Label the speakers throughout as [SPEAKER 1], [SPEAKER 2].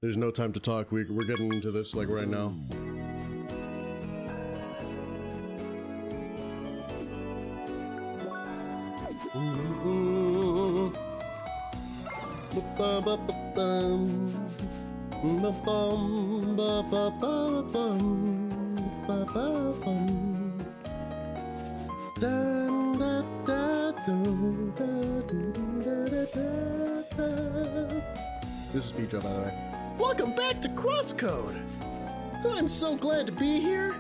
[SPEAKER 1] There's no time to talk. We're getting into this like right now. This is Speed Joe, by the way. Welcome back to CrossCode! I'm so glad to be here!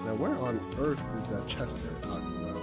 [SPEAKER 1] Now where on earth is that chest they were talking about?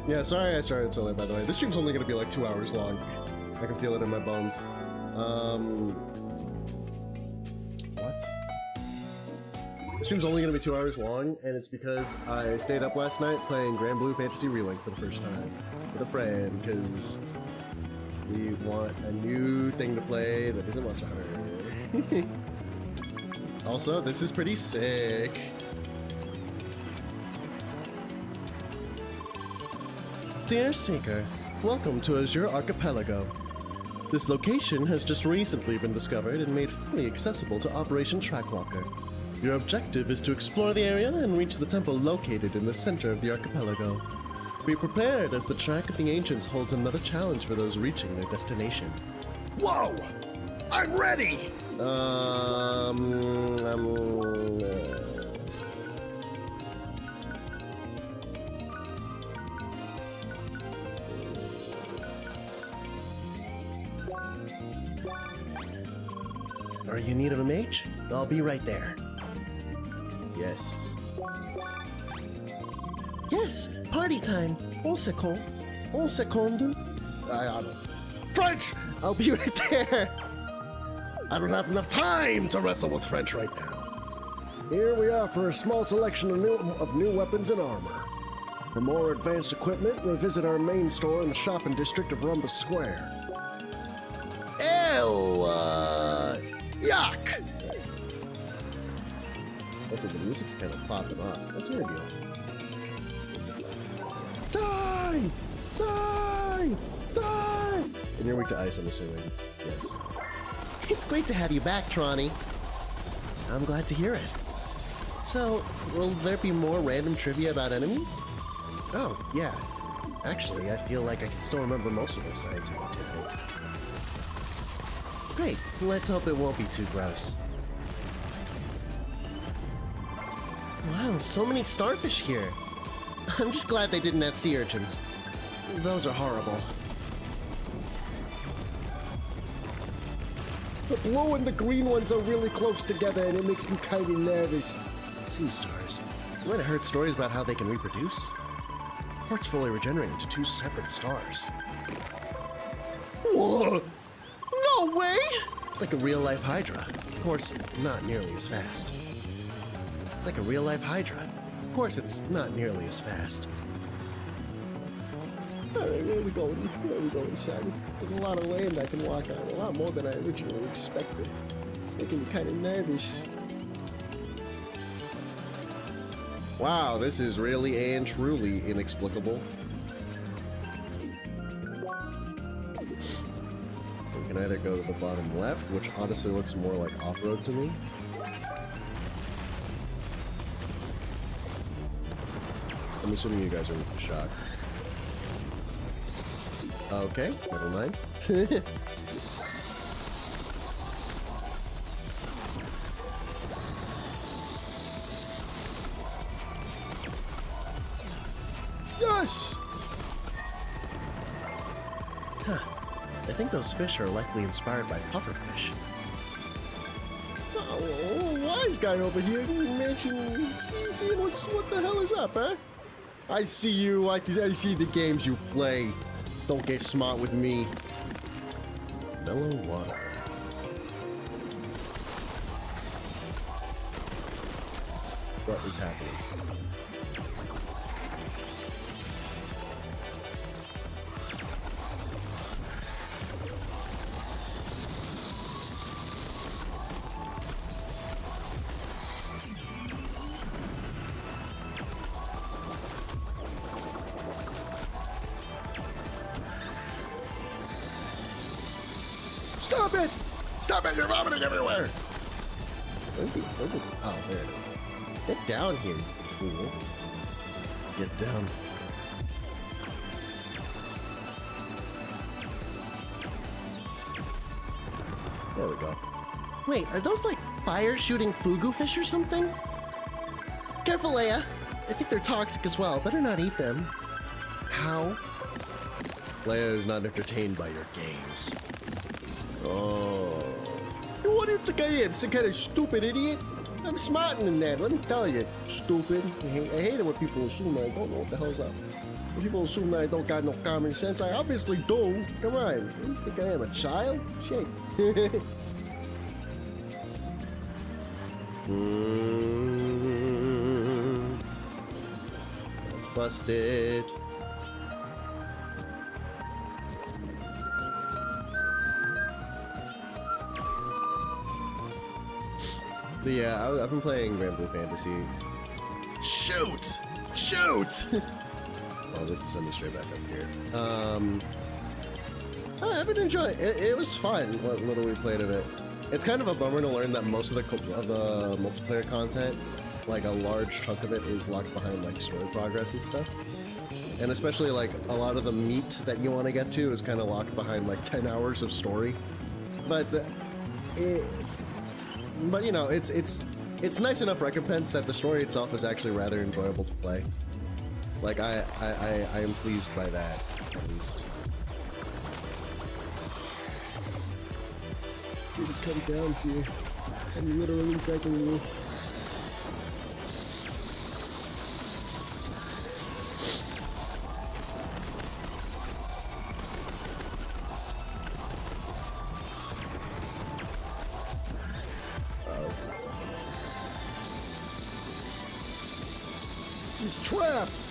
[SPEAKER 1] Yeah, sorry I started so late, by the way. This stream's only gonna be like 2 hours long. I can feel it in my bones. What? This stream's only gonna be 2 hours long, and it's because I stayed up last night playing Grand Blue Fantasy Relink for the first time with a friend, because we want a new thing to play that isn't Monster Hunter. Also, this is pretty sick. Dear Seeker, welcome to Azure Archipelago. This location has just recently been discovered and made fully accessible to Operation Trackwalker. Your objective is to explore the area and reach the temple located in the center of the archipelago. Be prepared, as the Track of the Ancients holds another challenge for those reaching their destination. Whoa! I'm ready! Are you in need of a mage? I'll be right there. Yes. Yes! Party time! Un second. Un second. I don't. French! I'll be right there! I don't have enough time to wrestle with French right now. Here we offer a small selection of new weapons and armor. For more advanced equipment, visit our main store in the shopping district of Rumba Square. Ew! Yuck! That's it, the music's kind of popping off. What's your deal? Die! Die! Die! And you're weak to ice, I'm assuming. Yes. It's great to have you back, Tronny. I'm glad to hear it. So, will there be more random trivia about enemies? Oh, yeah. Actually, I feel like I can still remember most of those scientific tidbits. Great. Let's hope it won't be too gross. Wow, so many starfish here. I'm just glad they didn't add sea urchins. Those are horrible. The blue and the green ones are really close together, and it makes me kind of nervous. Sea stars. You might have heard stories about how they can reproduce. Parts fully regenerate into 2 separate stars. Whoa! No way! It's like a real-life Hydra. Of course, not nearly as fast. It's like a real-life Hydra. Of course, it's not nearly as fast. Alright, where are we going? Where are we going, son? There's a lot of land I can walk on, a lot more than I originally expected. making me kind of nervous. Wow, this is really and truly inexplicable. So we can either go to the bottom left, which honestly looks more like off-road to me. I'm assuming you guys are with the shot. Okay, never mind. Yes! Huh. I think those fish are likely inspired by pufferfish. Oh, wise guy over here mentioning, see what the hell is up, huh? I see you, I see the games you play. Don't get smart with me. Mellow water. What is happening? Stop it! Stop it! You're vomiting everywhere! Where's the... Oh, there it is. Get down here, you fool. Get down. There we go. Wait, are those like fire-shooting fugu fish or something? Careful, Leia. I think they're toxic as well. Better not eat them. How? Leia is not entertained by your games. Oh. What do you think I am? Some kind of stupid idiot? I'm smarter than that, let me tell you, stupid. I hate it when people assume I don't know what the hell's up. When people assume that I don't got no common sense, I obviously do. Come on. You think I am a child? Shit. That's busted. But yeah, I've been playing Grand Blue Fantasy. Shoot! Shoot! Oh, this is sending straight back up here. I've been enjoying it. It was fun, what little we played of it. It's kind of a bummer to learn that most of the multiplayer content, like a large chunk of it, is locked behind like story progress and stuff. And especially like a lot of the meat that you want to get to is kind of locked behind like 10 hours of story. But but you know, it's nice enough recompense that the story itself is actually rather enjoyable to play. Like I am pleased by that, at least. You just come down here. I'm literally begging you. He's trapped!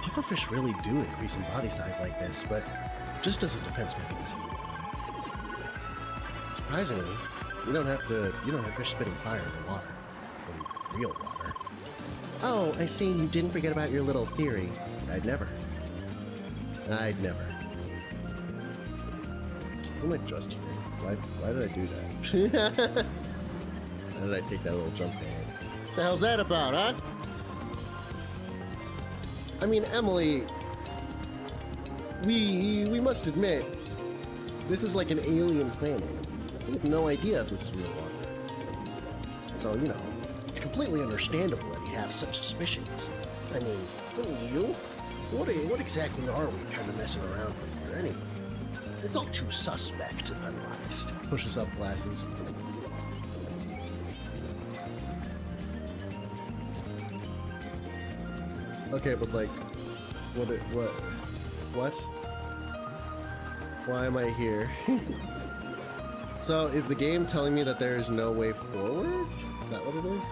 [SPEAKER 1] Pufferfish really do increase in body size like this, but just as a defense mechanism. Surprisingly, you don't have fish spitting fire in the water. In real water. Oh, I see you didn't forget about your little theory. I'd never. Wasn't I just here? Why did I do that? Why did I take that little jump there? What the hell's that about, huh? I mean, Emily, we must admit, this is like an alien planet. We have no idea if this is real water. So, you know, it's completely understandable that he'd have such suspicions. I mean, wouldn't you? What exactly are we kind of messing around with here anyway? It's all too suspect, if I'm honest. Pushes up glasses. Okay, but like, what? Why am I here? So, is the game telling me that there is no way forward? Is that what it is?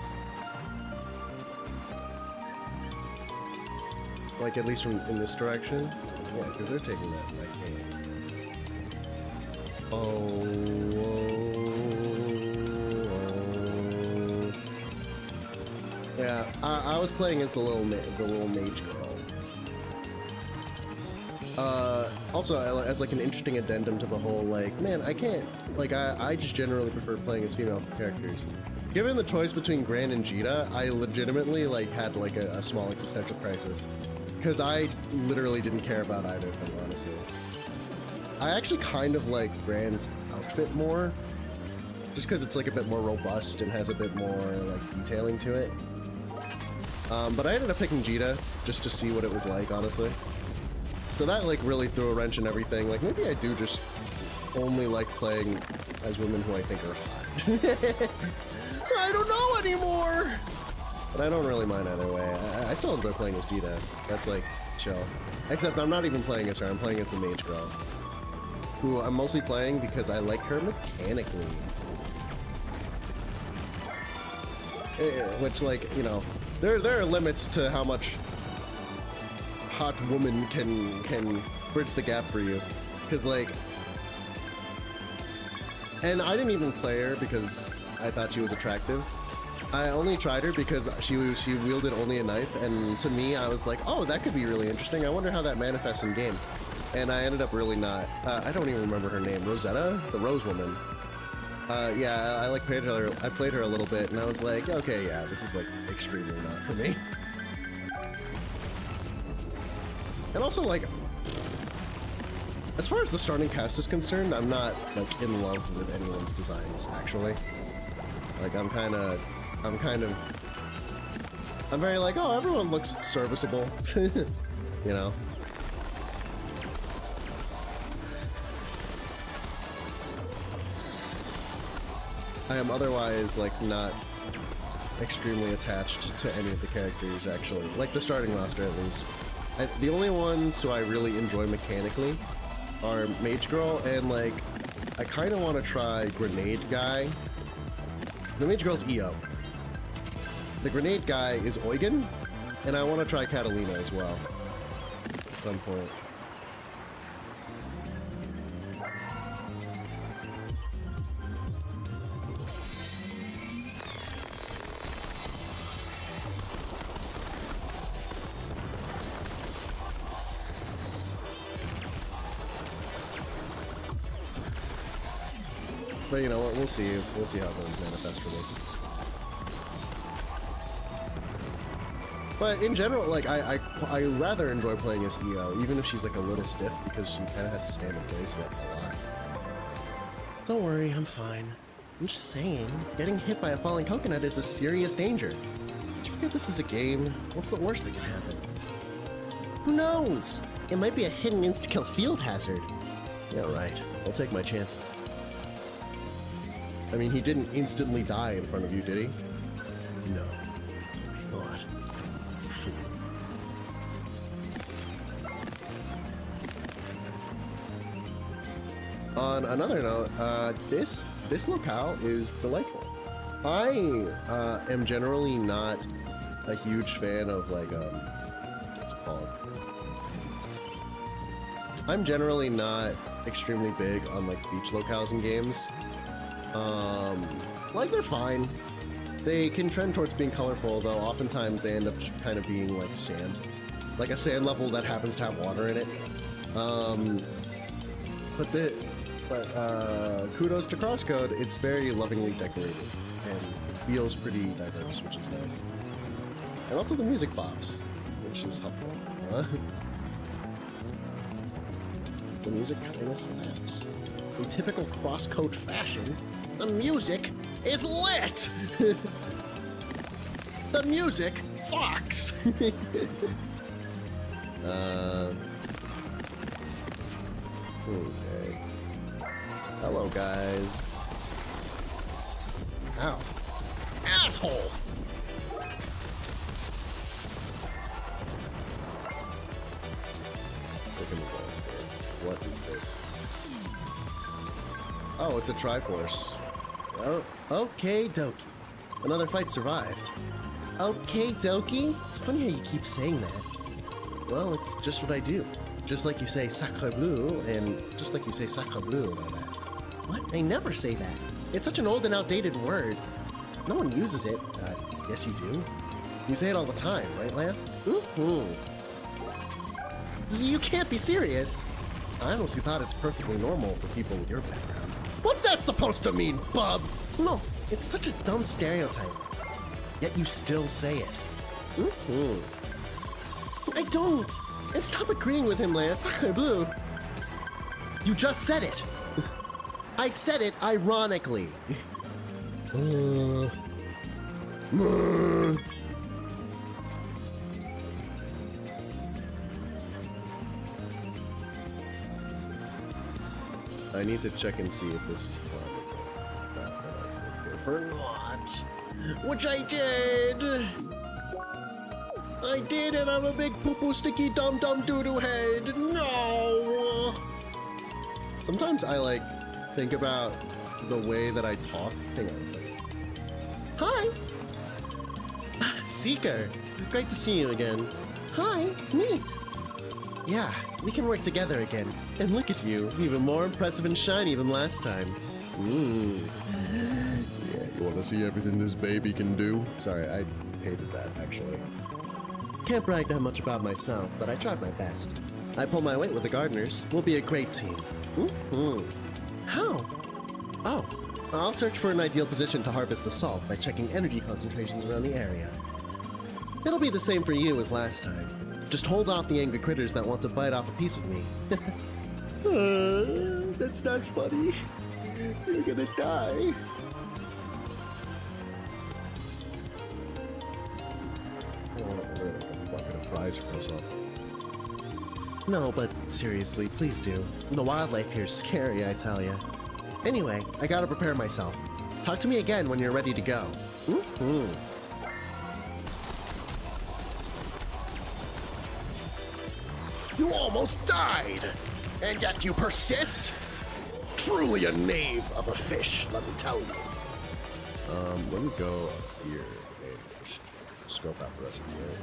[SPEAKER 1] Like, at least from in this direction? Yeah, because they're taking that right hand. Oh. Yeah, I was playing as the little mage girl. Also, as like an interesting addendum to the whole, like, man, I can't, like, I just generally prefer playing as female characters. Given the choice between Gran and Jita, I legitimately, like, had, like, a small existential crisis. Because I literally didn't care about either of them, honestly. I actually kind of like Gran's outfit more, just because it's, like, a bit more robust and has a bit more, like, detailing to it. But I ended up picking Jita, just to see what it was like, honestly. So that, like, really threw a wrench in everything. Like, maybe I do just only like playing as women who I think are hot. I don't know anymore! But I don't really mind either way. I still enjoy playing as Jita. That's, like, chill. Except I'm not even playing as her, I'm playing as the mage girl. Who I'm mostly playing because I like her mechanically. Which, like, you know, there are limits to how much hot woman can bridge the gap for you, because, like, and I didn't even play her because I thought she was attractive. I only tried her because she wielded only a knife, and to me I was like, oh, that could be really interesting. I wonder how that manifests in game. And I ended up really not. I don't even remember her name. Rosetta, the Rose Woman. Yeah, I like played her. I played her a little bit, and I was like, okay, yeah, this is like extremely not for me. And also, like, as far as the starting cast is concerned, I'm not, like, in love with anyone's designs, actually. Like, I'm very like, oh, everyone looks serviceable, you know? I am otherwise, like, not extremely attached to any of the characters, actually. Like, the starting roster, at least. The only ones who I really enjoy mechanically are Mage Girl, and, like, I kind of want to try Grenade Guy. The Mage Girl's EO. The Grenade Guy is Eugen, and I want to try Catalina as well at some point. But you know what, we'll see. We'll see how those manifest for me. But in general, like, I rather enjoy playing as EO, even if she's like a little stiff, because she kind of has to stand in place like a lot. Don't worry, I'm fine. I'm just saying, getting hit by a falling coconut is a serious danger. Did you forget this is a game? What's the worst that can happen? Who knows? It might be a hidden insta-kill field hazard. Yeah, right. I'll take my chances. I mean, he didn't instantly die in front of you, did he? No. I thought. Fool. On another note, this locale is delightful. I am generally not a huge fan of, like, what's it called? I'm generally not extremely big on, like, beach locales in games. Like, they're fine. They can trend towards being colorful, though oftentimes they end up just kind of being like sand. Like a sand level that happens to have water in it. But kudos to CrossCode, it's very lovingly decorated, and it feels pretty diverse, which is nice. And also the music bops, which is helpful. The music kinda slaps. In typical CrossCode fashion, the music is lit! The music fucks! Okay. Hello, guys. Ow. Asshole! Look at me go here. What is this? Oh, it's a Triforce. Oh, okay, dokie. Another fight survived. Okay, dokie? It's funny how you keep saying that. Well, it's just what I do. Just like you say sacre bleu, and just like you say sacre bleu and all that. What? I never say that. It's such an old and outdated word. No one uses it. Yes, you do. You say it all the time, right, Leia? Mm-hmm. You can't be serious. I honestly thought it's perfectly normal for people with your background. What's that supposed to mean, bub? No, it's such a dumb stereotype. Yet you still say it. Mm-hmm. I don't. And stop agreeing with him, Leia. Sacre bleu. You just said it. I said it ironically. I need to check and see if this is for what? Which I did! I did, and I'm a big poo-poo sticky dum-dum doo-doo head! No! Sometimes I, think about the way that I talk. Hang on a second. Hi! Seeker! Great to see you again. Hi, neat! Yeah, we can work together again. And look at you, even more impressive and shiny than last time. Yeah, you want to see everything this baby can do? Sorry, I hated that, actually. Can't brag that much about myself, but I tried my best. I pull my weight with the gardeners. We'll be a great team. How? Oh, I'll search for an ideal position to harvest the salt by checking energy concentrations around the area. It'll be the same for you as last time. Just hold off the angry critters that want to bite off a piece of me. That's not funny. You're gonna die. A bucket of fries for myself. No, but seriously, please do. The wildlife here's scary, I tell ya. Anyway, I gotta prepare myself. Talk to me again when you're ready to go. You almost died! And yet you persist? Truly a knave of a fish, let me tell you. Let me go up here and just scope out the rest of the area.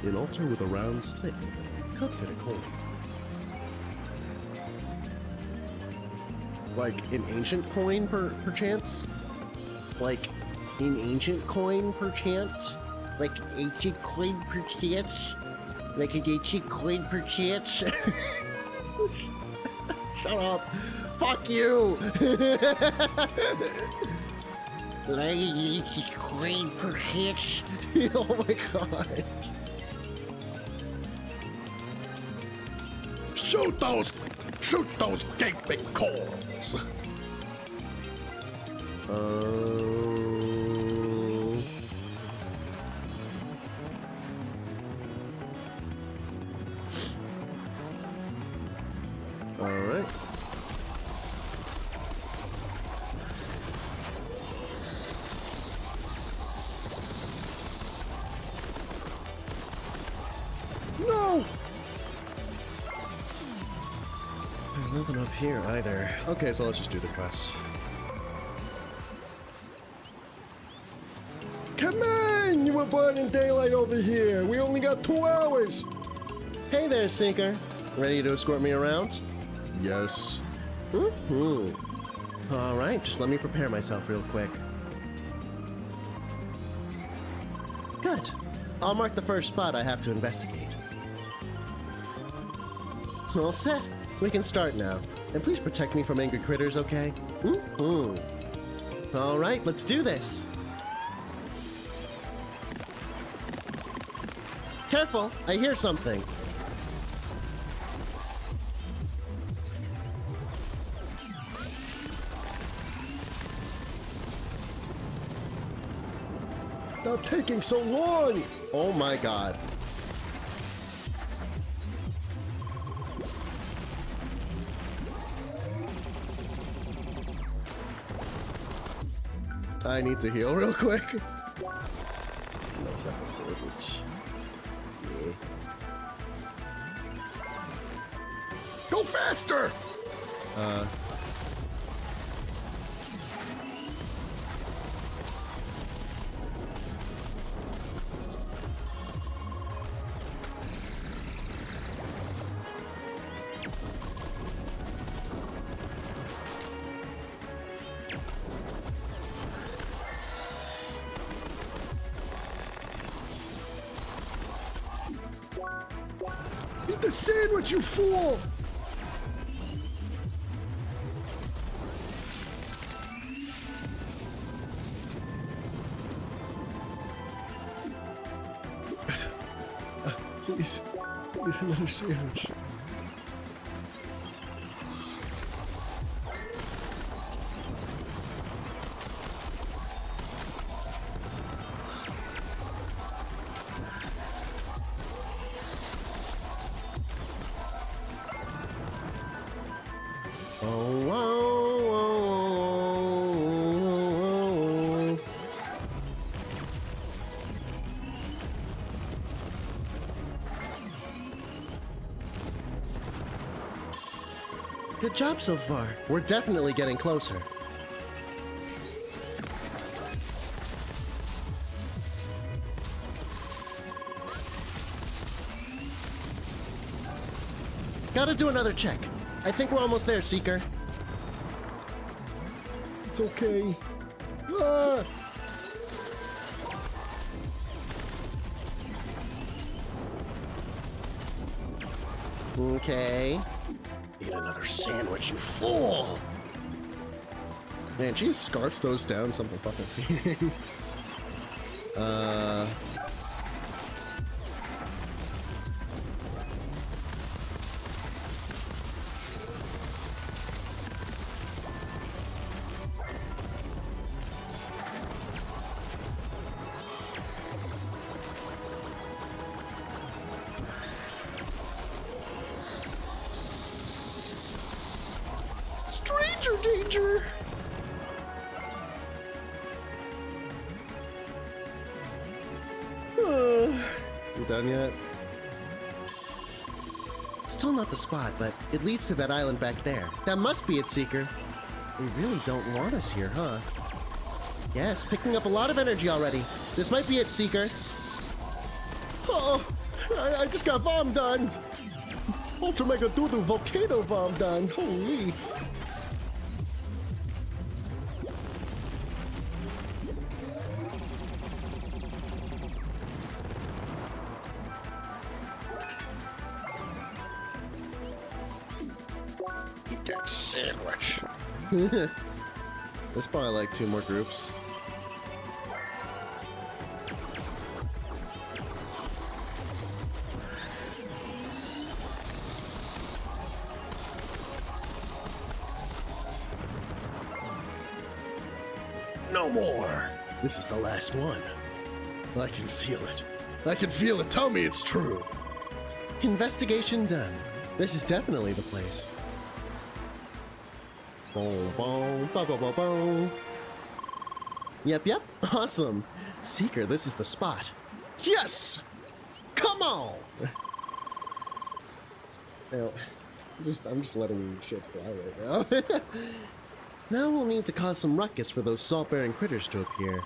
[SPEAKER 1] An altar with a round slit in the middle could fit a coin. Like an ancient coin, perchance? Like an ancient coin, perchance? Like ancient coin, perchance? Like an ancient coin, perchance? Shut up! Fuck you! Like an ancient coin, perchance? Oh my god! Shoot those gaping corals! Alright. No! There's nothing up here either. Okay, so let's just do the quest. Come on! You were born in daylight over here. We only got 2 hours. Hey there, Seeker. Ready to escort me around? Yes. All right, just let me prepare myself real quick. Good. I'll mark the first spot I have to investigate. All set. We can start now. And please protect me from angry critters, okay? All right, let's do this. Careful, I hear something. Stop taking so long! Oh my god. I need to heal real quick. Let's have a sandwich. Yeah. Go faster! Eat the sandwich, you fool! Please, I need another sandwich. Good job so far. We're definitely getting closer. Gotta do another check. I think we're almost there, Seeker. It's okay. Ah! Okay. Eat another sandwich, you fool! Man, she scarfs those down something fucking fierce. Stranger danger! You done yet? Still not the spot, but it leads to that island back there. That must be it, Seeker. They really don't want us here, huh? Yes, picking up a lot of energy already. This might be it, Seeker. Oh, I just got vom done. Ultra Mega Doodoo Volcano vom done. Holy. Eat that sandwich. There's probably like 2 more groups. No more. This is the last one. I can feel it. I can feel it. Tell me it's true. Investigation done. This is definitely the place. Boom, boom, boom, boom, boom, boom. Yep. Awesome. Seeker, this is the spot. Yes! Come on! Now, I'm just letting shit fly right now. Now we'll need to cause some ruckus for those salt-bearing critters to appear.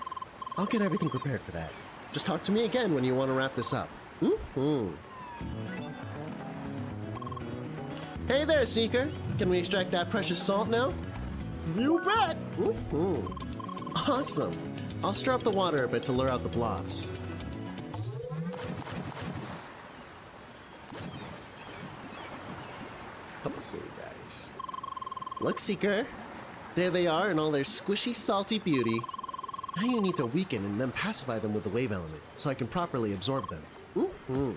[SPEAKER 1] I'll get everything prepared for that. Just talk to me again when you want to wrap this up. Hey there, Seeker. Can we extract that precious salt now? You bet! Awesome. I'll stir up the water a bit to lure out the blobs. Couple silly guys. Look, Seeker. There they are in all their squishy, salty beauty. Now you need to weaken and then pacify them with the wave element, so I can properly absorb them. What are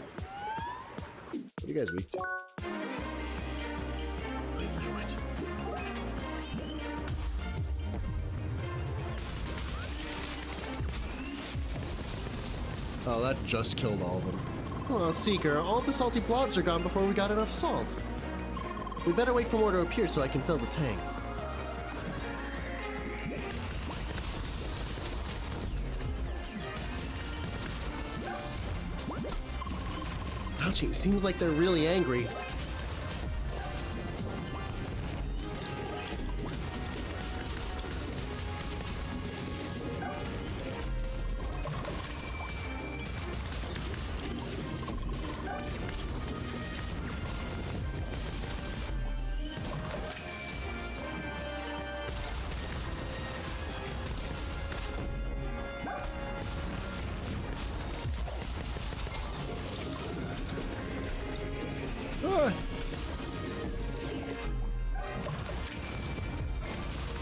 [SPEAKER 1] you guys weak to? I knew it. Oh, that just killed all of them. Oh, Seeker, all the salty blobs are gone before we got enough salt. We better wait for more to appear so I can fill the tank. Ouchie, seems like they're really angry.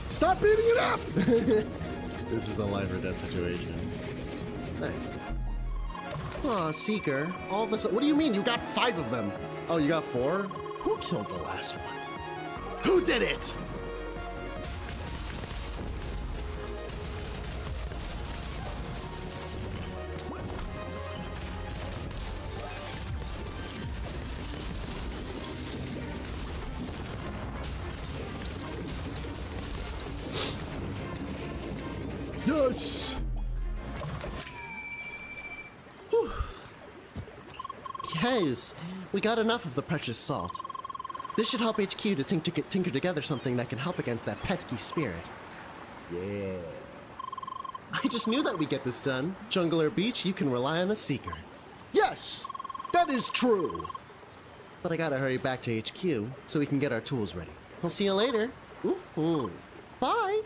[SPEAKER 1] Stop beating it up! This is a life or death situation. Nice. Aw, Seeker. All this. What do you mean? You got 5 of them. Oh, you got 4? Who killed the last one? Who did it? Yes! Whew. Guys, we got enough of the precious salt. This should help HQ to tinker together something that can help against that pesky spirit. Yeah. I just knew that we'd get this done. Jungler Beach, you can rely on a Seeker. Yes! That is true! But I gotta hurry back to HQ so we can get our tools ready. I'll see you later. Bye!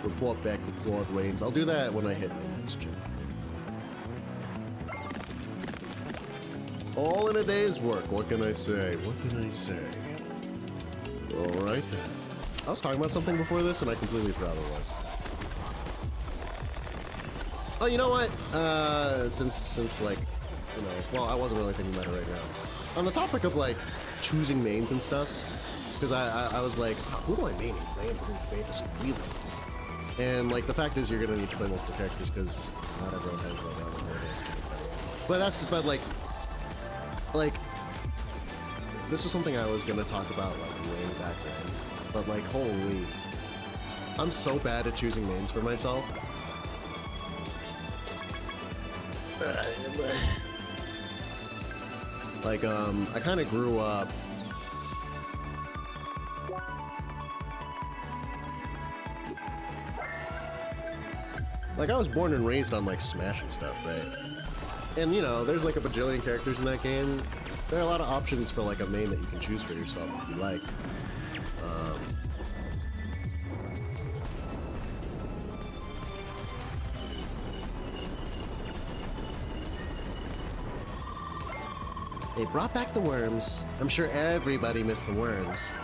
[SPEAKER 1] Report back to Claude Rains. I'll do that when I hit my next gym. All in a day's work. What can I say? What can I say? Alright then. I was talking about something before this and I completely forgot what it was. Oh, you know what? Since like, you know, well, I wasn't really thinking about it right now. On the topic of like choosing mains and stuff, because I was like, who do I main in random fantasy really? And like the fact is you're gonna need to play multiple characters because not everyone has like elements or dance. But like this was something I was gonna talk about like way back then. But like holy, I'm so bad at choosing mains for myself. Like I kind of grew up. Like, I was born and raised on, like, Smash and stuff, right? And, you know, there's, like, a bajillion characters in that game. There are a lot of options for, like, a main that you can choose for yourself if you like. They brought back the worms. I'm sure everybody missed the worms.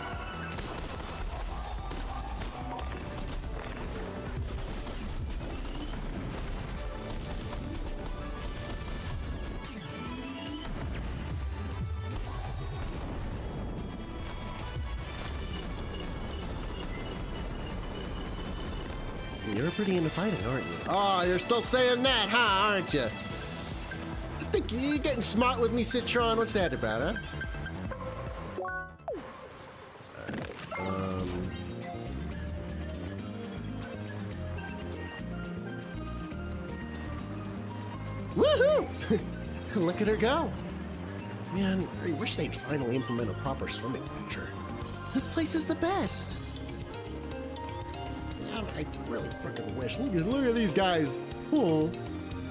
[SPEAKER 1] You're pretty into fighting, aren't you? Oh, you're still saying that, huh, aren't you? I think you're getting smart with me, Citron. What's that about, huh? Woohoo! Look at her go. Man, I wish they'd finally implement a proper swimming feature. This place is the best. I really freaking wish. Look at these guys. Oh,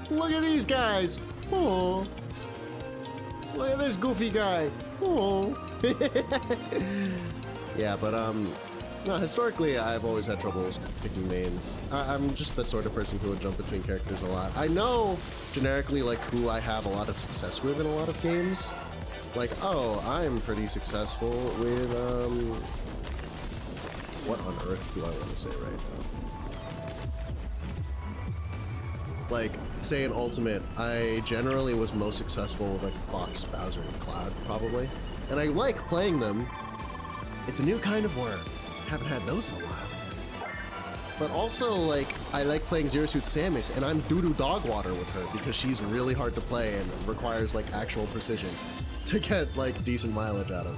[SPEAKER 1] look at these guys. Oh, look at this goofy guy. Oh. Yeah, but no, historically I've always had troubles picking mains. I'm just the sort of person who would jump between characters a lot. I know generically like who I have a lot of success with in a lot of games. Like, oh, I'm pretty successful with what on earth do I want to say right now? Like, say in Ultimate, I generally was most successful with like Fox, Bowser, and Cloud, probably. And I like playing them. It's a new kind of worm. Haven't had those in a while. But also, like, I like playing Zero Suit Samus, and I'm doo-doo dog water with her because she's really hard to play and requires like actual precision to get like decent mileage out of.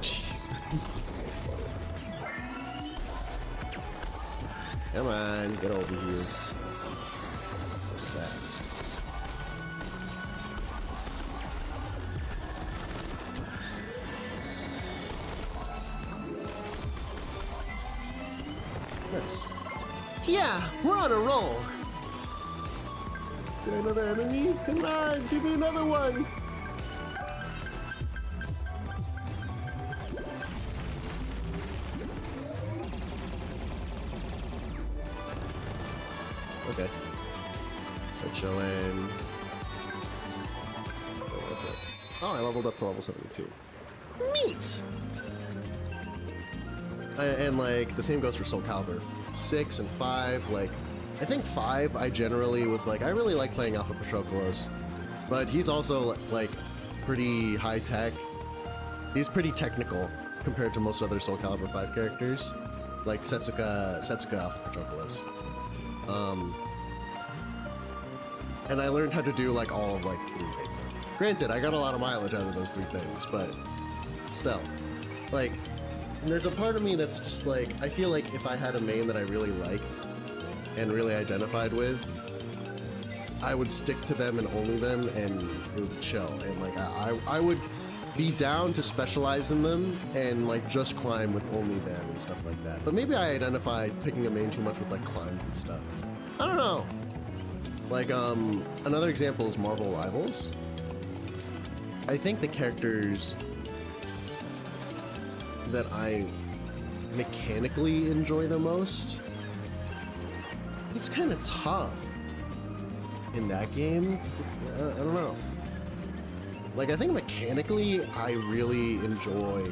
[SPEAKER 1] Jeez. Come on, get over here. What's that? Nice. Yeah, we're on a roll. Get another enemy? Come on, give me another one. okay. Start showing. Oh, that's it. Oh, I leveled up to level 72. Neat! And like, the same goes for Soul Calibur 6 and 5. Like, I think 5, I generally was like, I really like playing Alpha Patroclus. But he's also like pretty high tech. He's pretty technical compared to most other Soul Calibur 5 characters, like Setsuka Alpha Patroclus. And I learned how to do like all of like 3 things. Granted, I got a lot of mileage out of those 3 things, but still, like, there's a part of me that's just like, I feel like if I had a main that I really liked and really identified with, I would stick to them and only them, and it would show. And like, I would be down to specialize in them and like just climb with only them and stuff like that. But maybe I identified picking a main too much with like climbs and stuff. I don't know. Like, another example is Marvel Rivals. I think the characters that I mechanically enjoy the most, it's kind of tough in that game, because it's, I don't know. Like, I think mechanically, I really enjoy...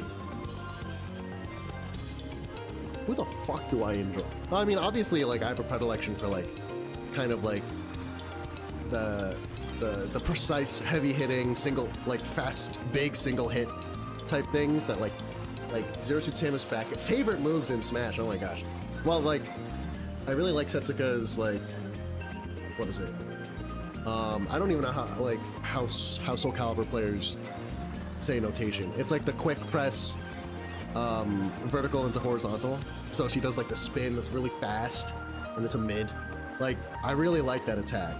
[SPEAKER 1] Who the fuck do I enjoy? Well, I mean, obviously, like, I have a predilection for, like, kind of, like, the precise, heavy-hitting, single, like, fast, big single-hit type things that, like Zero Suit Samus back. Favorite moves in Smash, oh my gosh. Well, like, I really like Setsuka's, like, what is it? I don't even know how Soul Calibur players say notation. It's like the quick press, vertical into horizontal. So she does like the spin that's really fast, and it's a mid. Like, I really like that attack.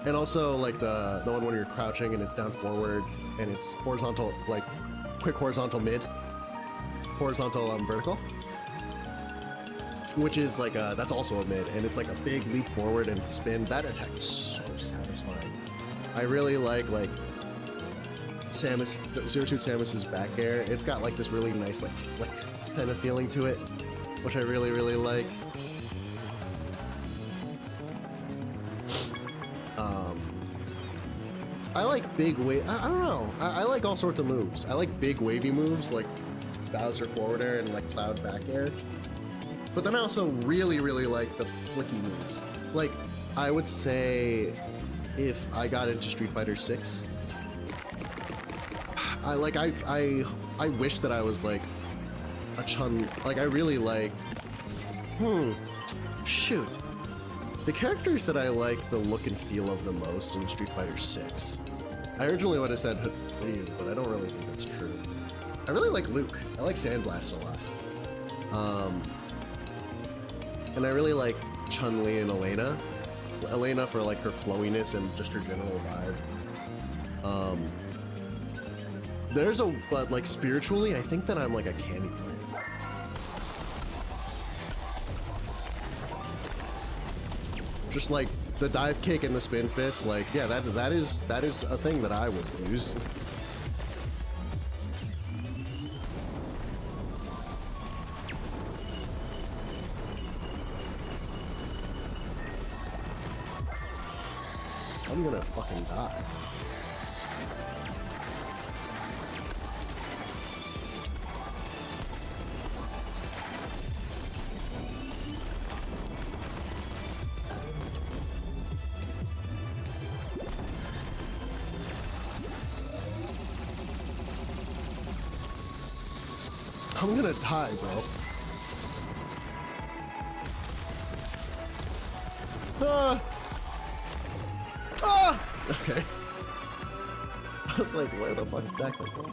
[SPEAKER 1] And also like the one when you're crouching and it's down forward and it's horizontal, like quick horizontal mid, horizontal vertical, which is like that's also a mid, and it's like a big leap forward and it's a spin. That attack is so satisfying. I really like Samus, Zero Suit Samus's back air. It's got like this really nice like flick kind of feeling to it, which I really, really like. I like big wave. I don't know. I like all sorts of moves. I like big wavy moves like Bowser forward air and like Cloud back air. But then I also really, really like the flicky moves. Like, I would say if I got into Street Fighter 6, I wish that I was like a Chun. Like, I really like. Shoot. The characters that I like the look and feel of the most in Street Fighter 6. I originally would have said Ryu, but I don't really think that's true. I really like Luke. I like Sandblast a lot. And I really like Chun-Li and Elena. Elena for like her flowiness and just her general vibe. But like spiritually, I think that I'm like a Cammy player. Just like the dive kick and the spin fist, like, yeah, that is a thing that I would use. I'm gonna fucking die. I'm gonna die, bro. Okay. I was like, where the fuck did that come from?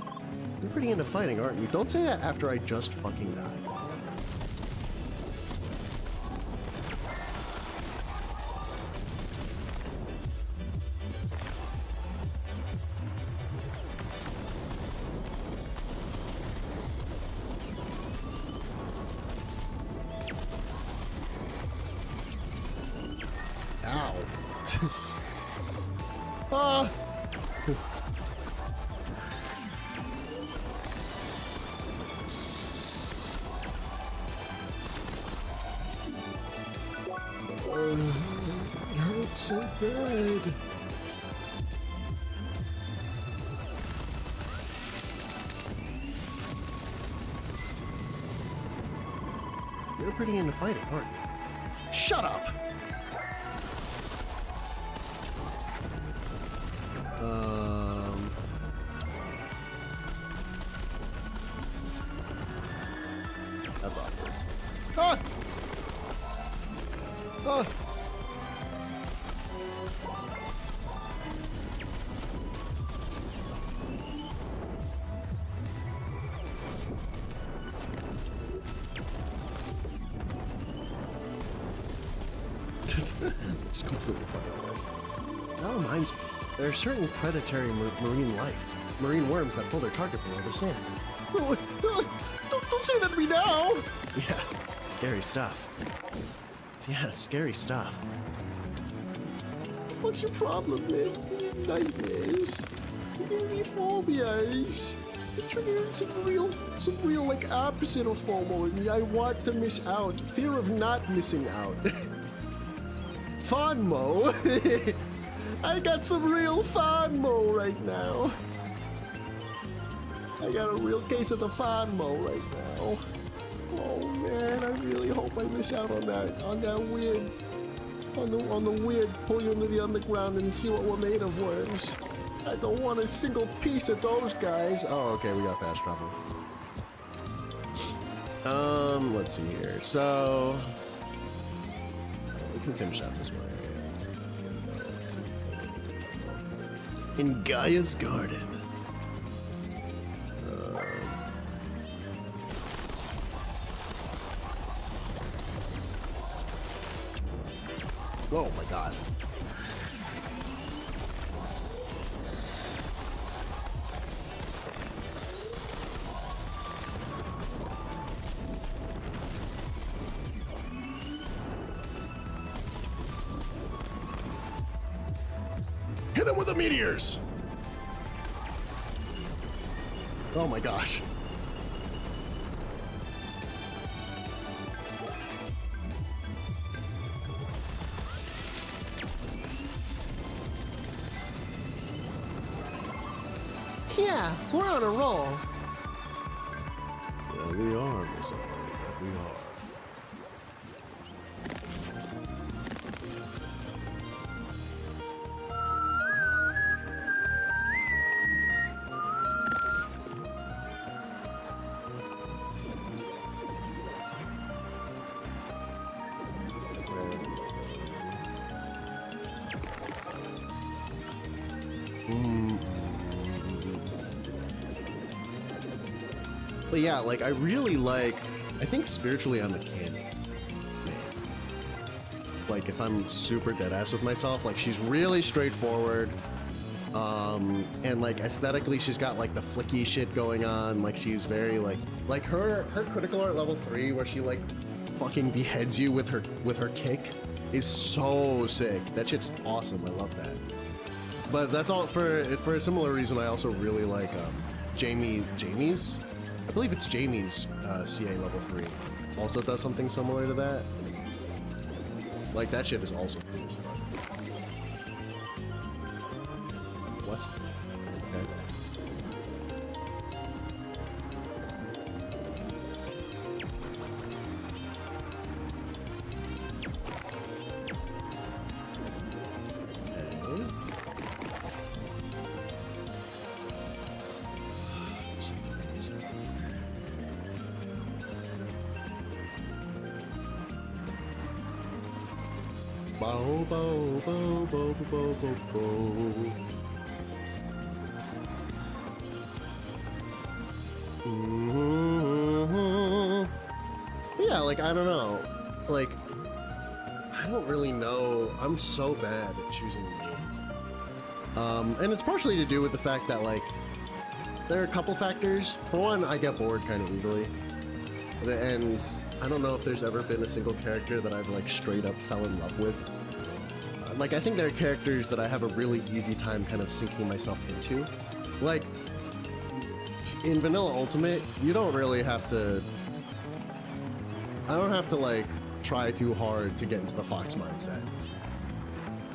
[SPEAKER 1] You're pretty into fighting, aren't you? Don't say that after I just fucking died. Ow. Ah! bed. You're pretty into fighting, aren't you? Shut up! That's awkward. Ah! Ah! Just completely fine. That reminds me, there are certain predatory marine worms that pull their target below the sand. Don't say that to me now! Yeah, scary stuff. Yeah, scary stuff. What's your problem, man? Nightmares. You give me phobias. You're triggering some real like opposite of FOMO in me. I want to miss out. Fear of not missing out. FOMO. I got some real FOMO right now. I got a real case of the FOMO right now. Oh man, I really hope I miss out on that weird, on the weird pull you into the underground and see what we're made of worms. I don't want a single piece of those guys. Oh, okay, we got fast travel. Let's see here. So we can finish out this way. In Gaia's garden. Oh my god. Hit him with the meteors! Oh my gosh. Yeah, we're on a roll. Yeah, we are, Miss Ollie, that we are. But yeah, like, I really like, I think spiritually I'm a kid. Man. Like, if I'm super deadass with myself, like, she's really straightforward. And like, aesthetically, she's got like the flicky shit going on. Like, she's very like her critical art level 3, where she like fucking beheads you with her kick, is so sick. That shit's awesome. I love that. But that's all for a similar reason. I also really like Jamie's. I believe it's Jamie's CA level 3. Also does something similar to that. Like, that shit is also cool as fuck. What? Okay. Bow, bow, bow, bow, bow, bow, bow. Yeah, like, I don't know. Like, I don't really know. I'm so bad at choosing names. And it's partially to do with the fact that, like, there are a couple factors. For one, I get bored kind of easily. And I don't know if there's ever been a single character that I've like straight up fell in love with. Like, I think there are characters that I have a really easy time kind of sinking myself into. Like, in Vanilla Ultimate, you don't really have to... I don't have to like try too hard to get into the Fox mindset.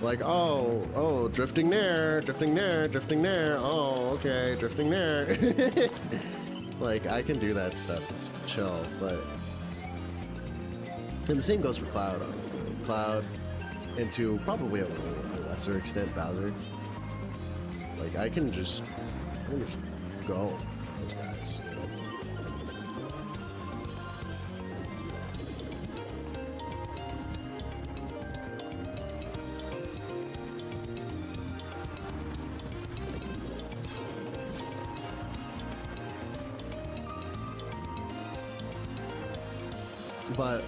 [SPEAKER 1] Like, oh, drifting there, drifting there, drifting there. Oh, okay, drifting there. Like, I can do that stuff. It's chill, but... And the same goes for Cloud, honestly. Cloud, and to probably a lesser extent, Bowser. Like, I can just go, those guys, you know? But,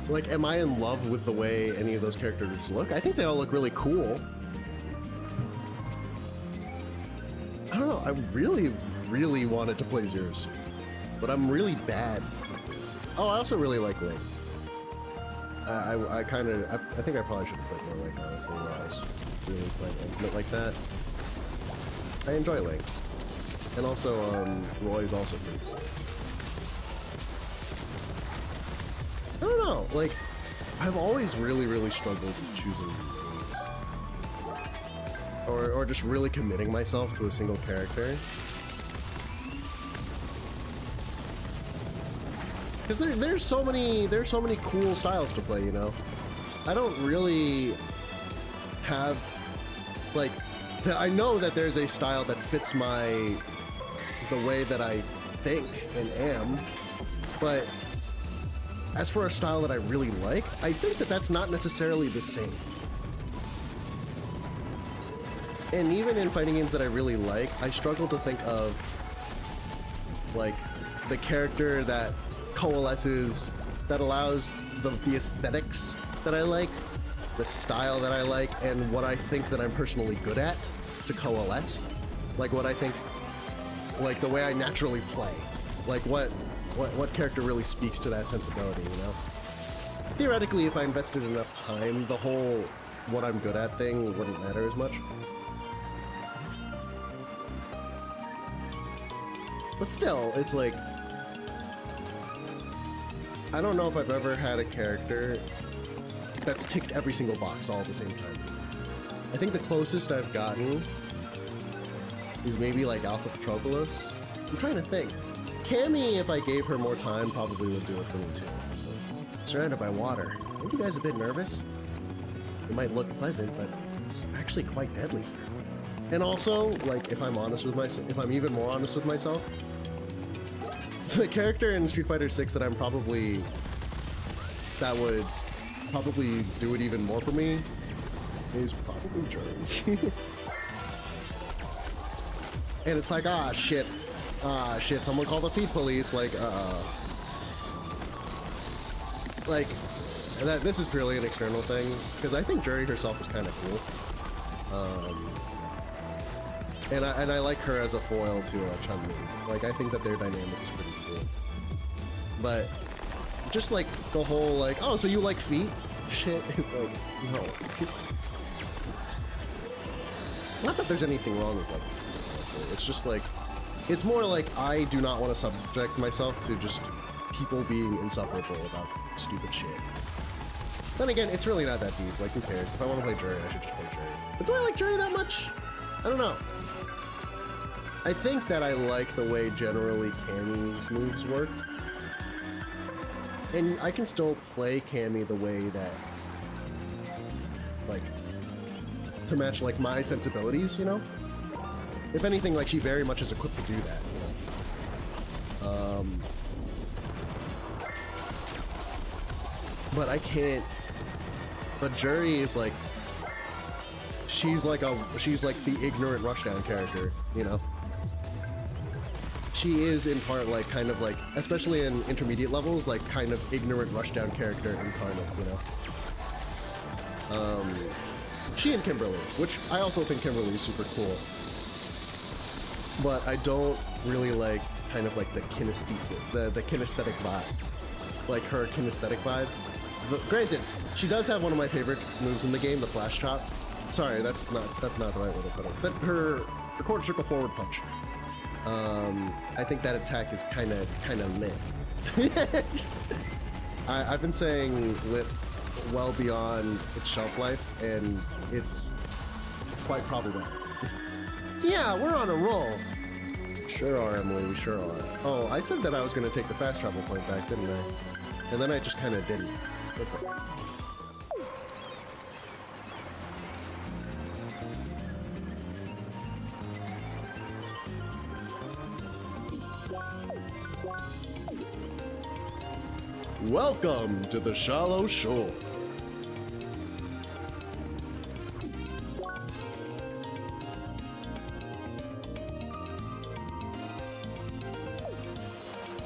[SPEAKER 1] like, am I in love with the way any of those characters look? I think they all look really cool. I don't know, I really, really wanted to play Zero Suit, but I'm really bad at Zero Suit. Oh, I also really like Link. I think I probably should have played more Link, honestly, while I was really playing Ultimate like that. I enjoy Link. And also, Roy's also pretty cool. I don't know, like, I've always really, really struggled with choosing names. Or just really committing myself to a single character. Because there's so many cool styles to play, you know? I don't really have, like, I know that there's a style that fits the way that I think and am, but as for a style that I really like, I think that that's not necessarily the same. And even in fighting games that I really like, I struggle to think of, like, the character that coalesces, that allows the aesthetics that I like, the style that I like, and what I think that I'm personally good at to coalesce. Like what I think, like the way I naturally play. Like what character really speaks to that sensibility, you know? Theoretically, if I invested enough time, the whole what I'm good at thing wouldn't matter as much. But still, it's like, I don't know if I've ever had a character that's ticked every single box all at the same time. I think the closest I've gotten is maybe like Alpha Petropolis. I'm trying to think. Cammy, if I gave her more time, probably would do it for me too. So, surrounded by water. Aren't you guys a bit nervous? It might look pleasant, but it's actually quite deadly. And also, like, if I'm honest with myself, if I'm even more honest with myself, the character in Street Fighter 6 that would probably do it even more for me is probably Journey. And it's like, ah, shit, someone call the feed police, like, like, this is purely an external thing, because I think Jury herself is kind of cool. And I like her as a foil to Chun-Li. Like, I think that their dynamic is pretty cool. But just like the whole like, oh, so you like feet? Shit is like, no. Not that there's anything wrong with like, honestly. It's just like, it's more like I do not want to subject myself to just people being insufferable about stupid shit. Then again, it's really not that deep. Like, who cares? If I want to play Jury, I should just play Jury. But do I like Jury that much? I don't know. I think that I like the way generally Cammy's moves work. And I can still play Cammy the way that, like, to match, like, my sensibilities, you know? If anything, like, she very much is equipped to do that, you know? But I can't... But Jury is, like... She's like the ignorant rushdown character, you know? She is in part like kind of like, especially in intermediate levels, like kind of ignorant rushdown character incarnate, you know? She and Kimberly, which I also think Kimberly is super cool. But I don't really like kind of like the kinesthetic, the kinesthetic vibe. Like her kinesthetic vibe. But granted, she does have one of my favorite moves in the game, the flash chop. Sorry, that's not the right way to put it. But her quarter circle forward punch. I think that attack is kind of lit. I've been saying lit well beyond its shelf life, and it's quite probably better. Yeah, we're on a roll. Sure are, Emily, we sure are. Oh, I said that I was going to take the fast travel point back, didn't I? And then I just kind of didn't. That's okay. Welcome to the shallow shore.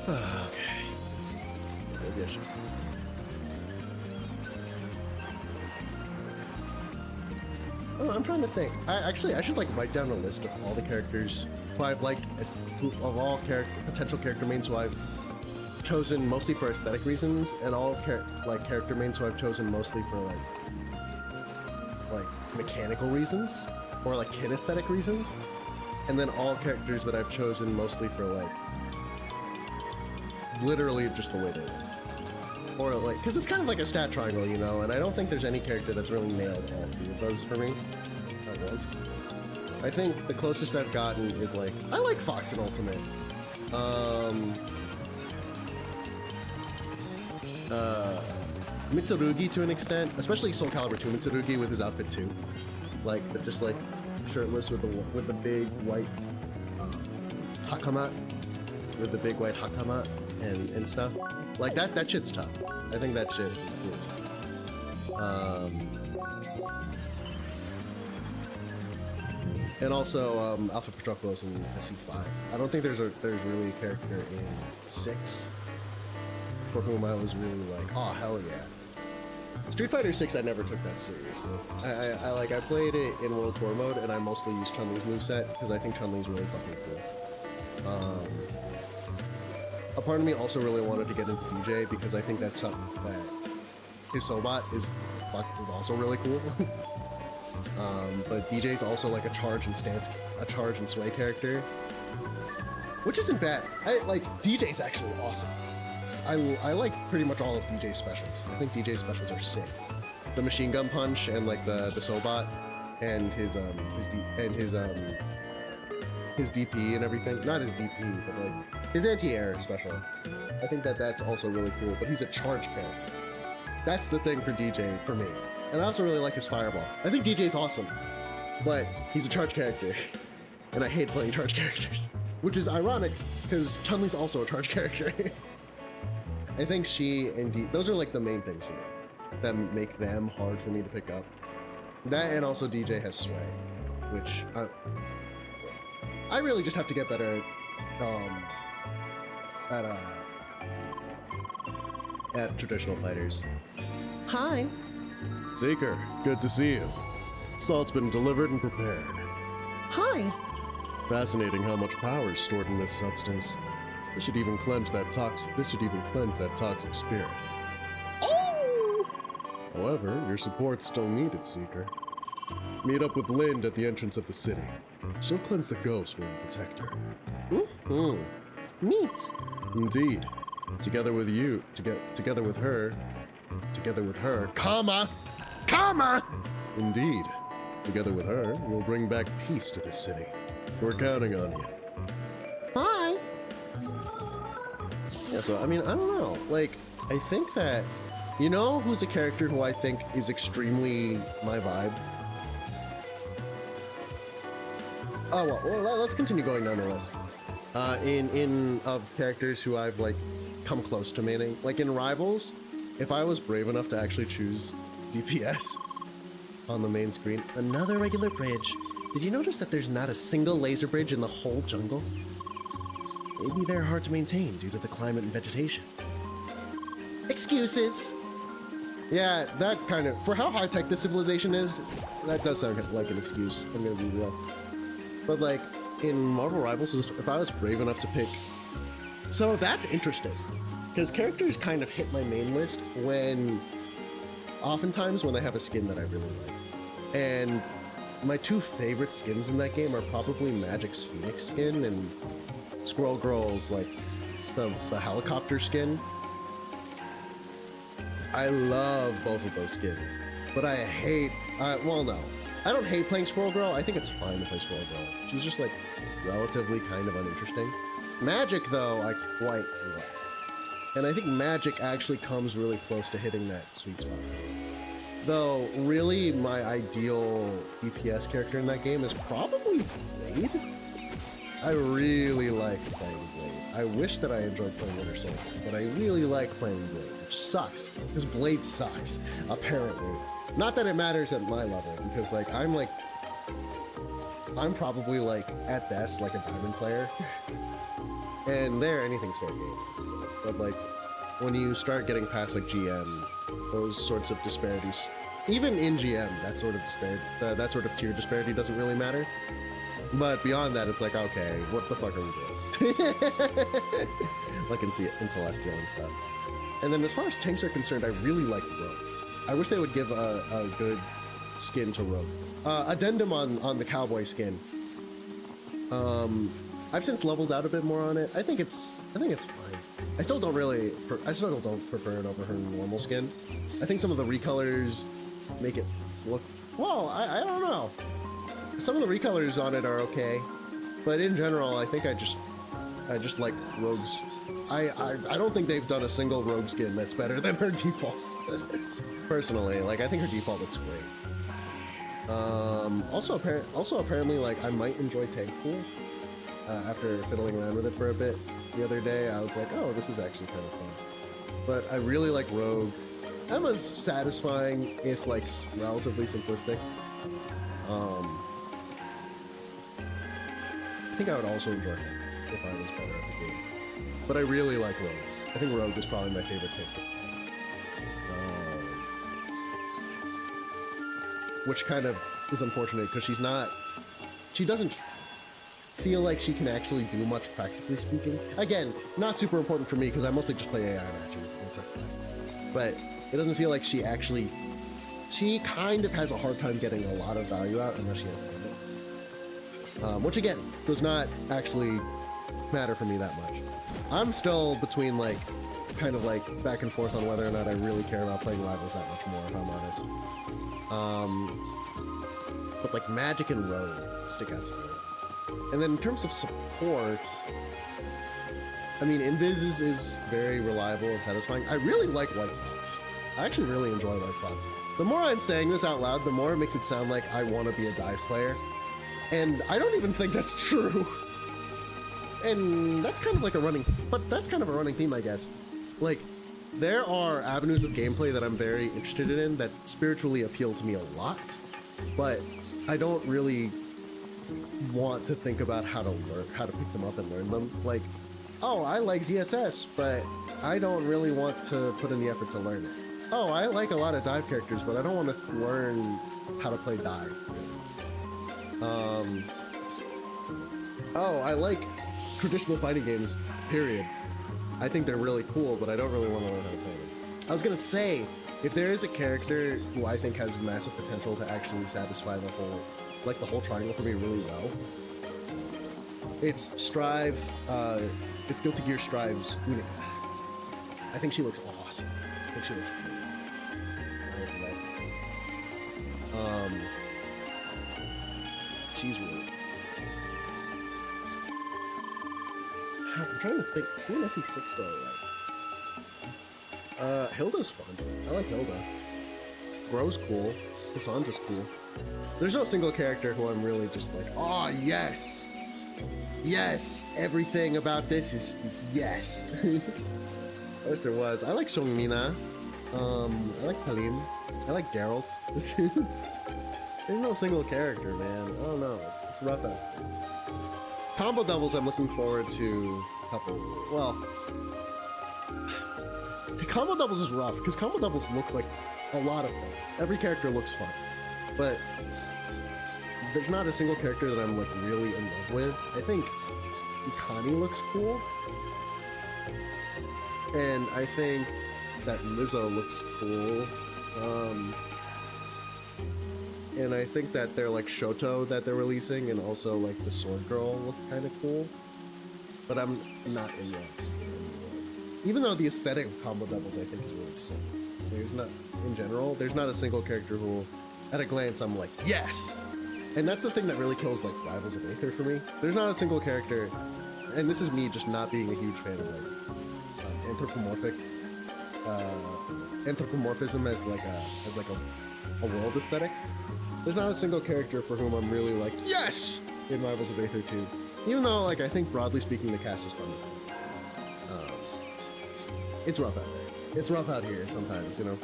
[SPEAKER 1] Okay. Maybe I should. Oh, I'm trying to think. I should like write down a list of all the characters who I've liked of all potential character mains who I've chosen mostly for aesthetic reasons, and all character mains who I've chosen mostly for like mechanical reasons or like kinesthetic reasons, and then all characters that I've chosen mostly for like literally just the way they look, or like because it's kind of like a stat triangle, you know. And I don't think there's any character that's really nailed all three of those for me at once. I think the closest I've gotten is like I like Fox in Ultimate. Mitsurugi to an extent, especially Soul Calibur 2 Mitsurugi with his outfit too, like just like shirtless with the big white hakama, with the big white hakama and stuff like that. That shit's tough. I think that shit is cool. And also Alpha Patroclus in SC5. I don't think there's really a character in 6 for whom I was really like, oh hell yeah. Street Fighter 6 I never took that seriously. I played it in World Tour mode, and I mostly used Chun-Li's moveset because I think Chun-Li's really fucking cool. A part of me also really wanted to get into DJ because I think that's something that his Sobot is also really cool. But DJ's also like a charge and sway character, which isn't bad. DJ's actually awesome. I like pretty much all of DJ's specials. I think DJ's specials are sick. The machine gun punch and like the Sobot and his DP and everything. Not his DP, but like his anti-air special. I think that's also really cool. But he's a charge character. That's the thing for DJ for me. And I also really like his fireball. I think DJ's awesome, but he's a charge character, and I hate playing charge characters, which is ironic because Chun-Li's also a charge character. I think she and those are like the main things for me that make them hard for me to pick up. That, and also DJ has sway, which I really just have to get better at traditional fighters. Hi. Seeker, good to see you. Salt's been delivered and prepared. Hi. Fascinating how much power is stored in this substance. This should even cleanse that toxic spirit. Oh! However, your support's still needed, Seeker. Meet up with Lind at the entrance of the city. She'll cleanse the ghost while you protect her. Mm-hmm. Neat. Indeed. Together with her, comma! Indeed. Together with her, you'll bring back peace to this city. We're counting on you. Bye! Yeah, so, I mean, I don't know. Like, I think that, you know who's a character who I think is extremely my vibe? Oh, well, let's continue going down the list. Of characters who I've, like, come close to maining. Like, in Rivals, if I was brave enough to actually choose DPS on the main screen. Another regular bridge. Did you notice that there's not a single laser bridge in the whole jungle? Maybe they're hard to maintain due to the climate and vegetation. Excuses! Yeah, that kind of... For how high-tech this civilization is, that does sound like an excuse, I'm gonna be real. But like, in Marvel Rivals, if I was brave enough to pick... So that's interesting. Because characters kind of hit my main list oftentimes when they have a skin that I really like. And my two favorite skins in that game are probably Magic's Phoenix skin and Squirrel Girl's, like, the helicopter skin. I love both of those skins, but I hate, well, no. I don't hate playing Squirrel Girl. I think it's fine to play Squirrel Girl. She's just like relatively kind of uninteresting. Magic, though, I quite love. And I think Magic actually comes really close to hitting that sweet spot. Though, really, my ideal DPS character in that game is probably Blade. I really like playing Blade. I wish that I enjoyed playing Winter Soldier, but I really like playing Blade, which sucks, because Blade sucks, apparently. Not that it matters at my level, because, like, I'm probably, like, at best, like a diamond player. And there, anything's fair game. So, but, like, when you start getting past, like, GM, those sorts of disparities, even in GM, that sort of tier disparity doesn't really matter. But beyond that, it's like, okay, what the fuck are we doing? Like in Celestial and stuff. And then as far as tanks are concerned, I really like Rogue. I wish they would give a good skin to Rogue. Addendum on the cowboy skin. I've since leveled out a bit more on it. I think it's fine. I still don't prefer it over her normal skin. I think some of the recolors make it look, well, I don't know. Some of the recolors on it are okay, but in general, I think I just like Rogue's. I don't think they've done a single Rogue skin that's better than her default. Personally, like, I think her default looks great. Also apparently, like, I might enjoy Tank Pool. After fiddling around with it for a bit the other day, I was like, oh, this is actually kind of fun. But I really like Rogue. Emma's satisfying, if, like, relatively simplistic. I think I would also enjoy her if I was better at the game. But I really like Rogue. I think Rogue is probably my favorite tank. Which kind of is unfortunate, because she doesn't feel like she can actually do much, practically speaking. Again, not super important for me, because I mostly just play AI matches. But it doesn't feel like she kind of has a hard time getting a lot of value out unless she has to. Which again, does not actually matter for me that much. I'm still between, like, kind of like back and forth on whether or not I really care about playing Rivals that much more, if I'm honest. But like Magic and Rogue stick out to me. And then in terms of support, I mean, Invis is very reliable and satisfying. I really like White Fox. I actually really enjoy White Fox. The more I'm saying this out loud, the more it makes it sound like I want to be a dive player. And I don't even think that's true. And that's kind of like a running theme, I guess. Like, there are avenues of gameplay that I'm very interested in that spiritually appeal to me a lot, but I don't really want to think about how to pick them up and learn them. Like, oh, I like ZSS, but I don't really want to put in the effort to learn it. Oh, I like a lot of dive characters, but I don't want to learn how to play dive. Oh, I like traditional fighting games, period. I think they're really cool, but I don't really want to learn how to play them. I was gonna say, if there is a character who I think has massive potential to actually satisfy the whole triangle for me really well, it's Strive, it's Guilty Gear Strive's Unica. I think she looks awesome. I think she looks great. I would love to. She's really good. I'm trying to think. Who in SE6 do I like? Hilda's fun. I like Hilda. Gro's cool. Cassandra's cool. There's no single character who I'm really just like, oh, yes! Yes! Everything about this is yes! I wish there was. I like Seongmina. I like Palim. I like Geralt. There's no single character, man. I don't know. It's rough out there. Combo doubles, I'm looking forward to a couple. Well, combo doubles is rough because combo doubles looks like a lot of fun. Every character looks fun, but there's not a single character that I'm like really in love with. I think Ikani looks cool, and I think that Lizzo looks cool. And I think that they're like Shoto that they're releasing, and also like the Sword Girl look kind of cool. But I'm not in love with anyone. even though the aesthetic of combo doubles I think is really sick. There's not, in general, there's not a single character who, at a glance, I'm like, yes! And that's the thing that really kills like Rivals of Aether for me. There's not a single character, and this is me just not being a huge fan of like anthropomorphism as like a world aesthetic. There's not a single character for whom I'm really like, yes! In Rivals of Aether 2. Even though, like, I think broadly speaking, the cast is fun. It's rough out there. It's rough out here sometimes, you know?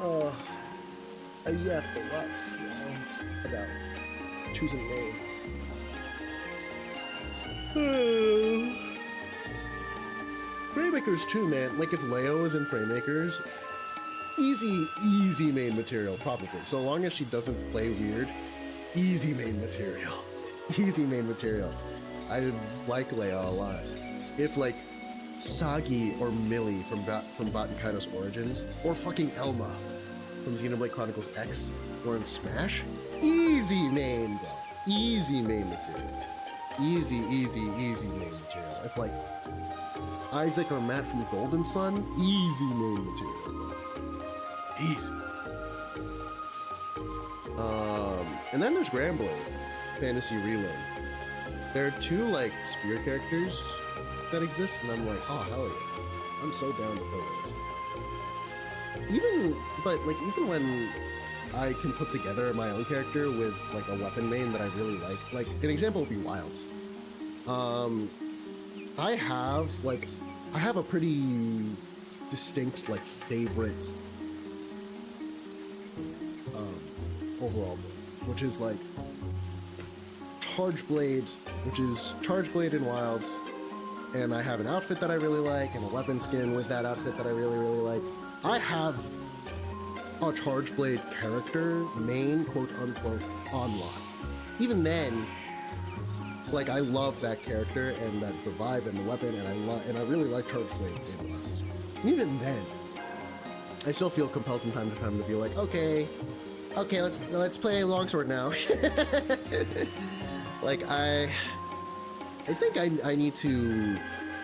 [SPEAKER 1] Oh, I yap a lot now about choosing names. Framemakers too, man. Like, if Leo is in Framemakers, easy main material, probably. So long as she doesn't play weird, easy main material. Easy main material. I like Leo a lot. If, like, Sagi or Millie from Batten Kaido's Origins, or fucking Elma from Xenoblade Chronicles X, or in Smash, easy main, bro. Easy main material. Easy main material. If, like, Isaac or Matt from Golden Sun, easy main material, bro. Easy. And then there's Granblade, Fantasy Relay. There are two, like, spear characters that exist, and I'm like, oh, hell yeah. I'm so down to play those. Even when I can put together my own character with, like, a weapon main that I really like an example would be Wilds. I have a pretty distinct, like, favorite overall build, which is like Charge Blade, which is Charge Blade in Wilds, and I have an outfit that I really like and a weapon skin with that outfit that I really like. I have a Charge Blade character main, quote unquote, on lock. Even then, like, I love that character and the vibe and the weapon, and I really like Charge Blade in Wilds. Even then, I still feel compelled from time to time to be like, okay, let's play Longsword now. Like, I think I need to,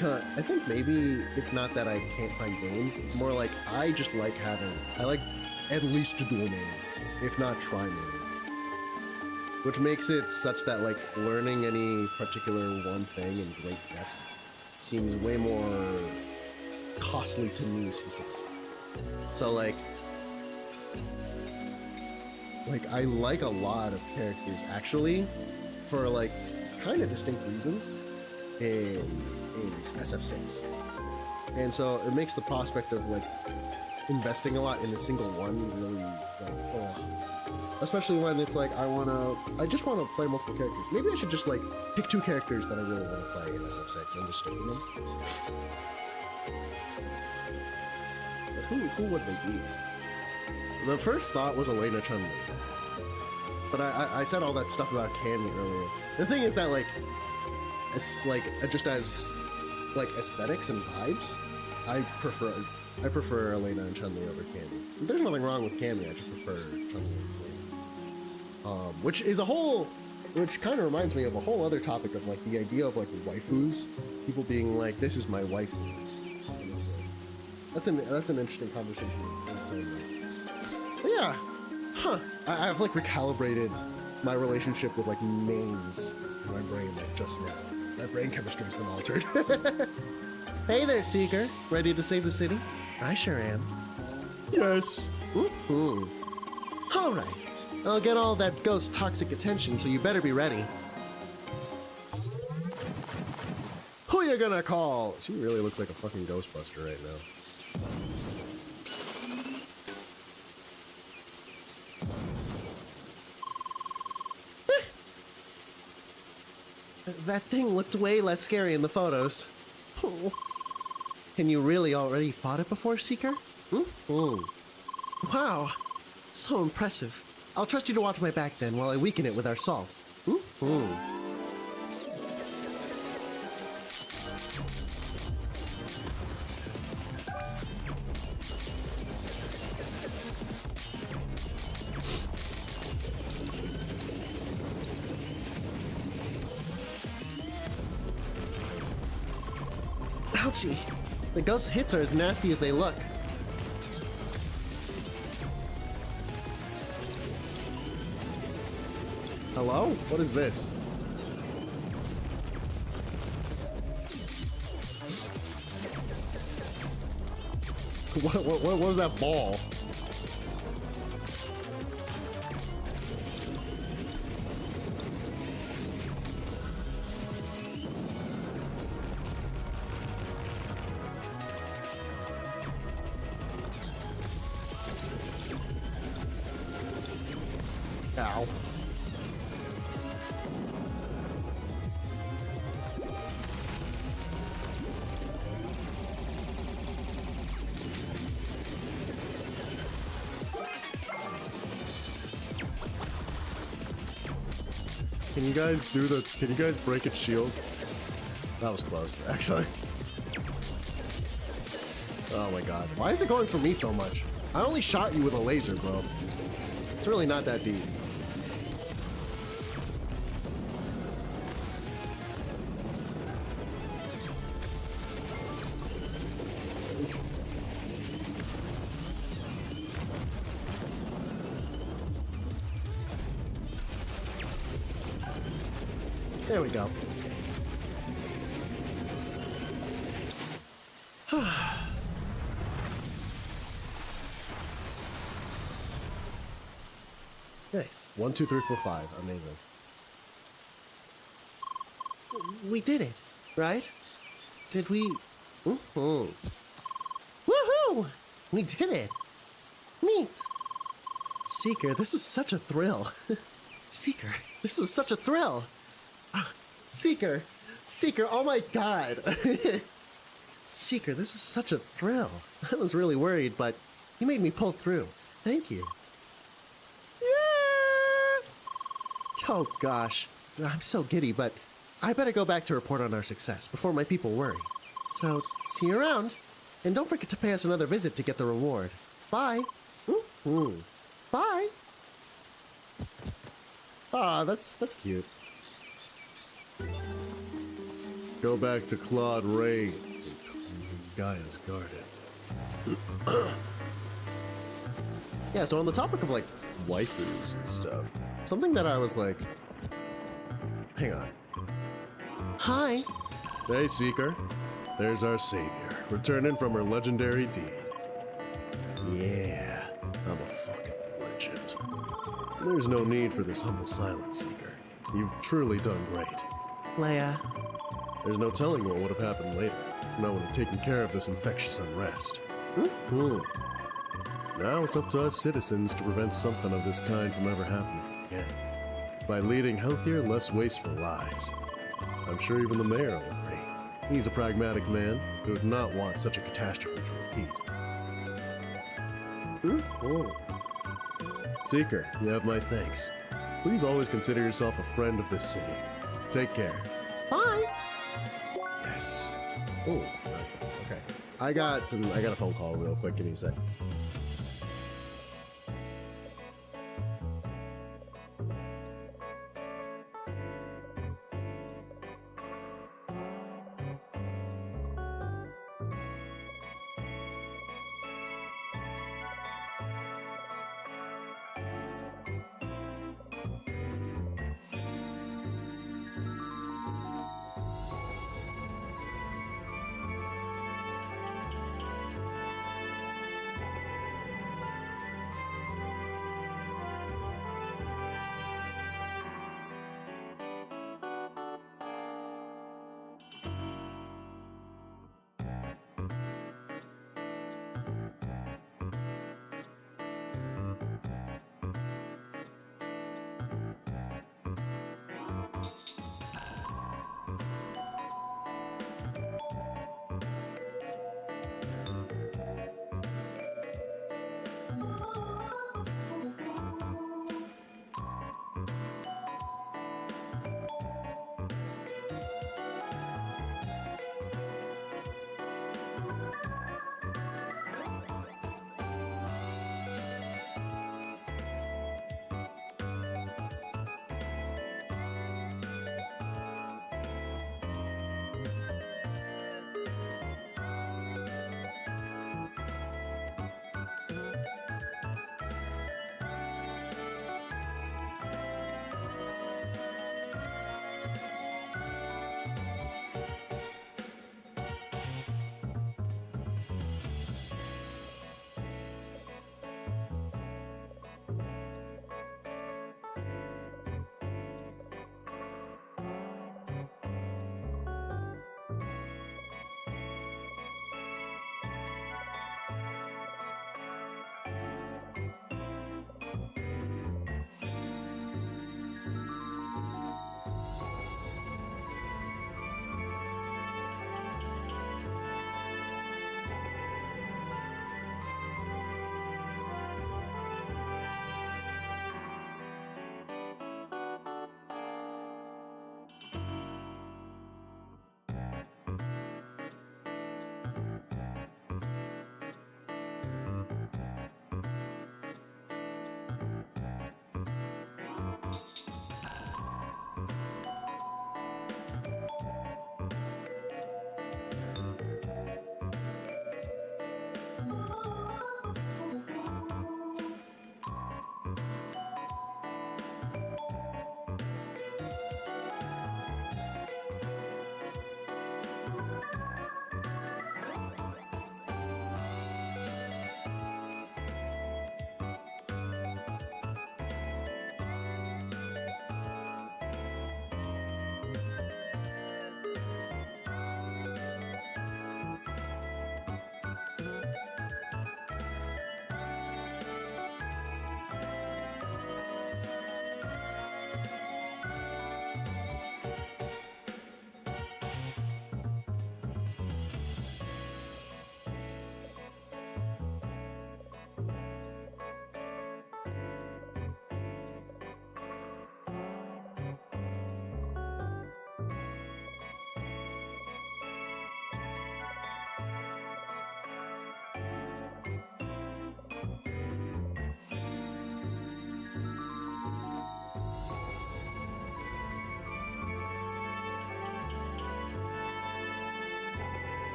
[SPEAKER 1] I think maybe it's not that I can't find games, it's more like I just like I like at least dual main, if not tri-main. Which makes it such that, like, learning any particular one thing in great depth seems way more costly to me specifically. So, like I like a lot of characters, actually, for, like, kind of distinct reasons in SF6. And so it makes the prospect of, like, investing a lot in a single one really, like, oh. Especially when it's like, I just want to play multiple characters. Maybe I should just, like, pick two characters that I really want to play in SF6 and just stick with them. But who would they be? The first thought was Elena Chun-Li. But I said all that stuff about Candy earlier. The thing is that, like, it's like, just as, like, aesthetics and vibes, I prefer Elena and Chun-Li over Candy. There's nothing wrong with Candy, I just prefer Chun-Li and Elena. Which kind of reminds me of a whole other topic of, like, the idea of, like, waifus. People being like, this is my waifu. And it's like, that's an interesting conversation in its own way. But yeah. I've, like, recalibrated my relationship with, like, names in my brain, like, just now. My brain chemistry's been altered. Hey there, Seeker. Ready to save the city? I sure am. Yes. Ooh. All right. I'll get all that ghost toxic attention, so you better be ready. Who you gonna call? She really looks like a fucking Ghostbuster right now. That thing looked way less scary in the photos. Oh. And you really already fought it before, Seeker? Wow, so impressive. I'll trust you to watch my back then while I weaken it with our salt. Ouchie! The ghost hits are as nasty as they look. Hello? What is this? What was that ball? Ow. Can you guys break its shield? That was close, actually. Oh my god. Why is it going for me so much? I only shot you with a laser, bro. It's really not that deep. There we go. Nice. 1, 2, 3, 4, 5. Amazing. We did it, right? Did we? Woohoo! We did it! Neat! Seeker, this was such a thrill. Seeker, this was such a thrill! Seeker! Seeker, oh my god! Seeker, this was such a thrill. I was really worried, but you made me pull through. Thank you. Yeah! Oh gosh, I'm so giddy, but I better go back to report on our success before my people worry. So, see you around. And don't forget to pay us another visit to get the reward. Bye! Bye! Ah, that's cute. Go back to Claude Rains and clean Gaia's garden. Yeah, so on the topic of, like, waifus and stuff, something that I was like... Hang on. Hi! Hey, Seeker. There's our savior, returning from her legendary deed. Yeah, I'm a fucking legend. There's no need for this humble silence, Seeker. You've truly done great. Leia. There's no telling what would have happened later. No one had taken care of this infectious unrest. Now it's up to us citizens to prevent something of this kind from ever happening again. By leading healthier, less wasteful lives. I'm sure even the mayor will agree. He's a pragmatic man who would not want such a catastrophe to repeat. Seeker, you have my thanks. Please always consider yourself a friend of this city. Take care. Bye. Yes. Oh, okay. I got a phone call real quick. Give me a sec.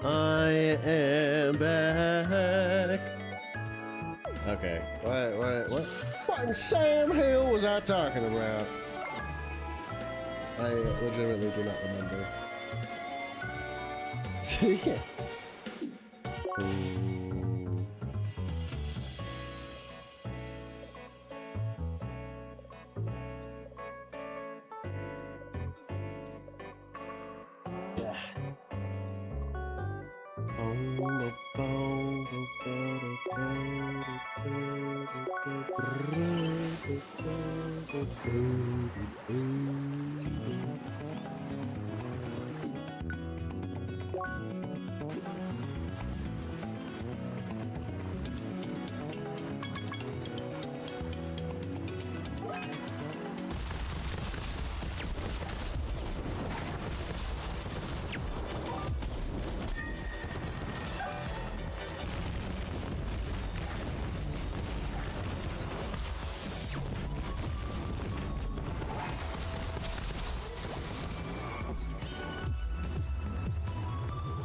[SPEAKER 1] I am back. Okay, what in Sam Hill was I talking about? I legitimately do not remember. Yeah.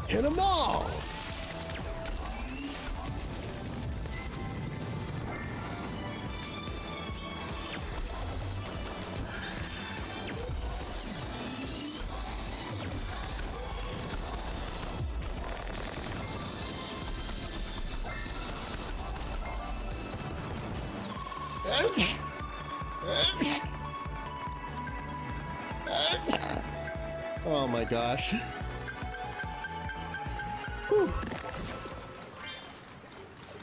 [SPEAKER 1] Hit them all! Oh my gosh.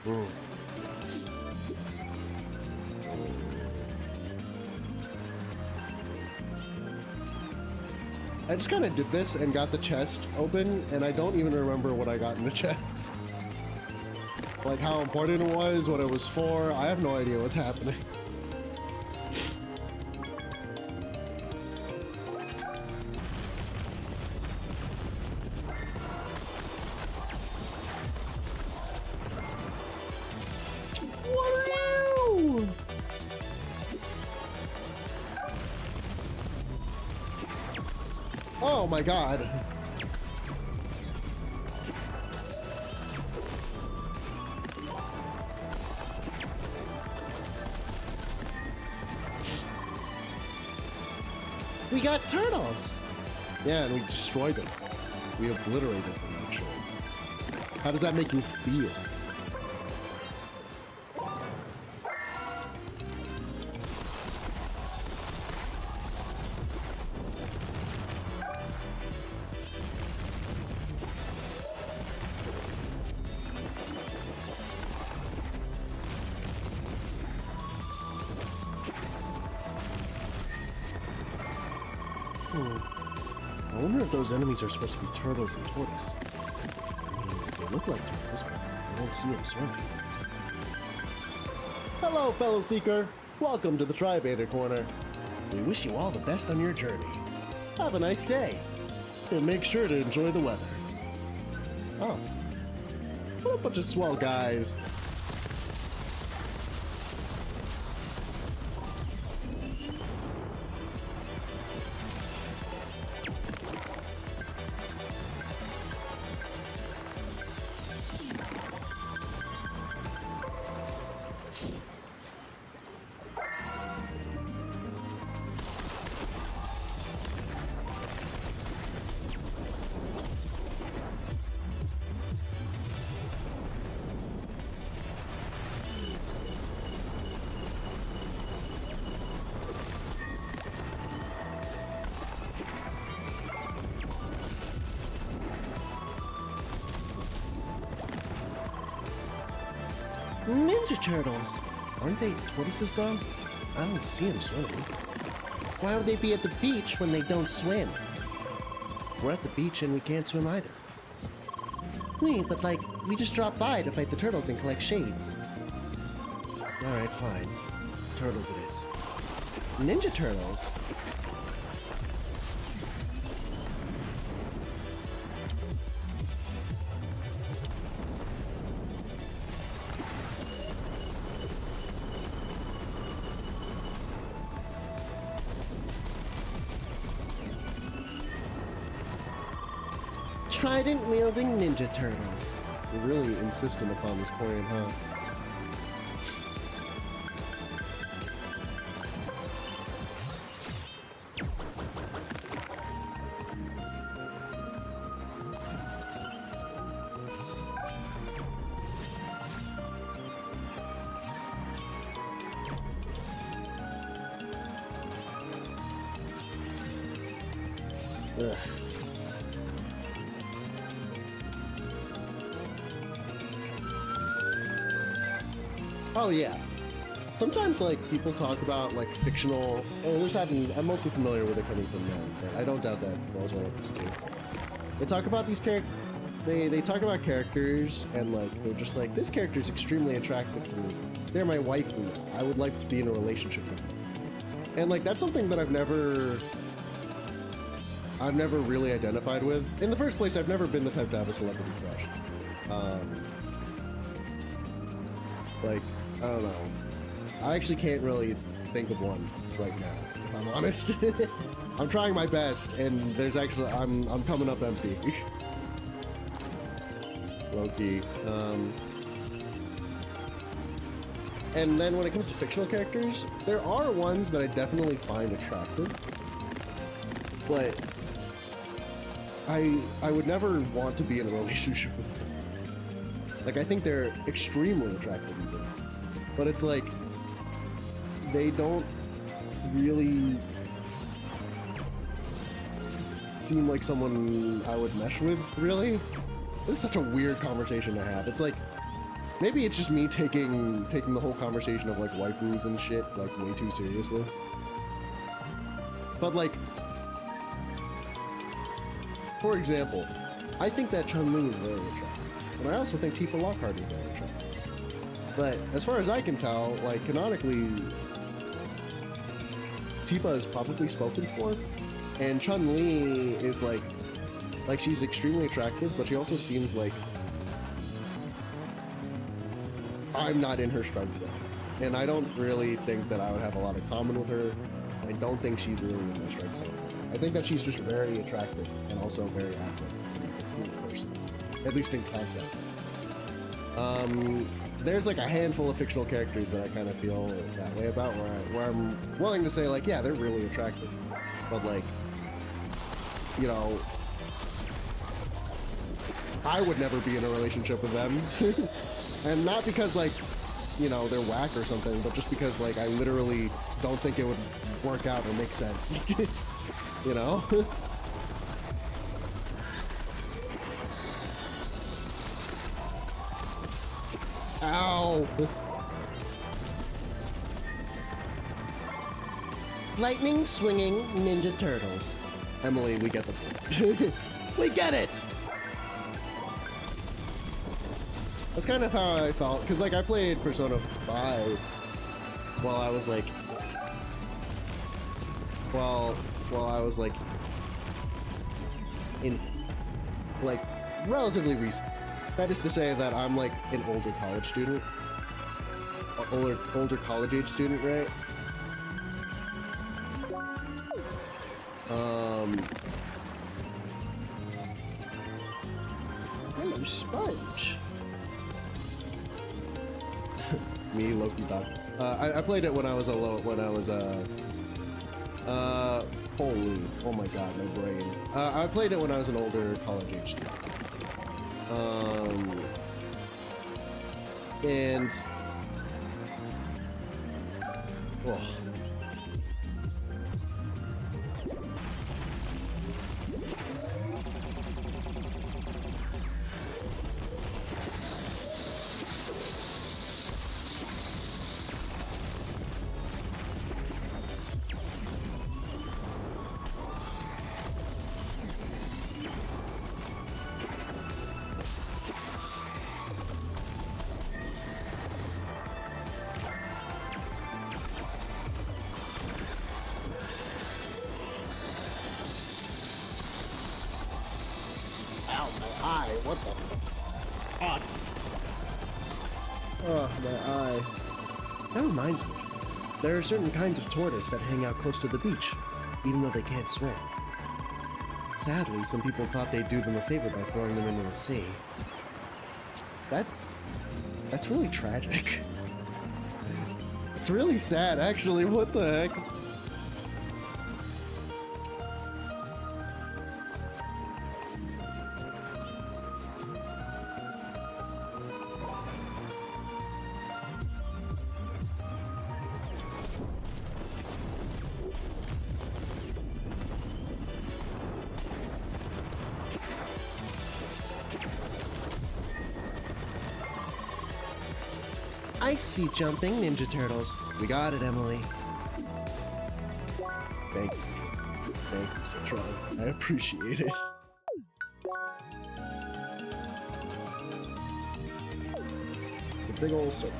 [SPEAKER 1] Whew. I just kind of did this and got the chest open, and I don't even remember what I got in the chest. Like how important it was, what it was for. I have no idea what's happening. Oh my god. We got turtles! Yeah, and we destroyed them. We obliterated them, actually. How does that make you feel? I wonder if those enemies are supposed to be turtles and tortoise. I mean, they look like turtles, but I don't see them swimming. Hello, fellow seeker. Welcome to the Tri-Beta Corner. We wish you all the best on your journey. Have a nice day. And make sure to enjoy the weather. Oh. What a bunch of swell guys. Ninja Turtles! Aren't they tortoises, though? I don't see them swimming. Why would they be at the beach when they don't swim? We're at the beach and we can't swim either. Wait, but like, we just dropped by to fight the turtles and collect shades. Alright, fine. Turtles it is. Ninja Turtles? trident-wielding Ninja Turtles. You're really insistent upon this point, huh? Ugh. Oh yeah. Sometimes like people talk about like fictional, and this happens, I'm mostly familiar with it coming from men, but I don't doubt that girls will like this too. They talk about these they talk about characters and like they're just like, this character is extremely attractive to me. They're my wife and I would like to be in a relationship with them. And like that's something that I've never really identified with. In the first place, I've never been the type to have a celebrity crush. Like, I don't know. I actually can't really think of one right now, if I'm honest. I'm trying my best, and there's actually, I'm coming up empty. Low-key. And then when it comes to fictional characters, there are ones that I definitely find attractive, but I would never want to be in a relationship with them. Like, I think they're extremely attractive even. But it's like, they don't really seem like someone I would mesh with, really. This is such a weird conversation to have. It's like, maybe it's just me taking the whole conversation of like waifus and shit like way too seriously. But like, for example, I think that Chun-Li is very attractive, and I also think Tifa Lockhart is very attractive. But as far as I can tell, like canonically, Tifa is publicly spoken for, and Chun-Li is like she's extremely attractive, but she also seems like I'm not in her strike zone, and I don't really think that I would have a lot in common with her. I don't think she's really in my strike zone. I think that she's just very attractive and also very active and like a cool person, at least in concept. There's like a handful of fictional characters that I kind of feel that way about, where I'm willing to say like, yeah, they're really attractive, but like, you know, I would never be in a relationship with them. And not because like, you know, they're whack or something, but just because like I literally don't think it would work out or make sense. You know? Ow! Lightning swinging Ninja Turtles. Emily, we get the point. We get it! That's kind of how I felt, because like I played Persona 5 while I was like, while I was like in like relatively recent. That is to say that I'm like an older college student, older college age student, right? Hello, Sponge. Me, Loki, Doc. I played it when I was holy, oh my god, my brain. I played it when I was an older college age student. And oh. What the fuck? Oh, my eye. That reminds me. There are certain kinds of tortoise that hang out close to the beach, even though they can't swim. Sadly, some people thought they'd do them a favor by throwing them into the sea. That's really tragic. It's really sad, actually. What the heck? Icy jumping Ninja Turtles. We got it, Emily. Thank you. Thank you, Citron. I appreciate it. It's a big old circle.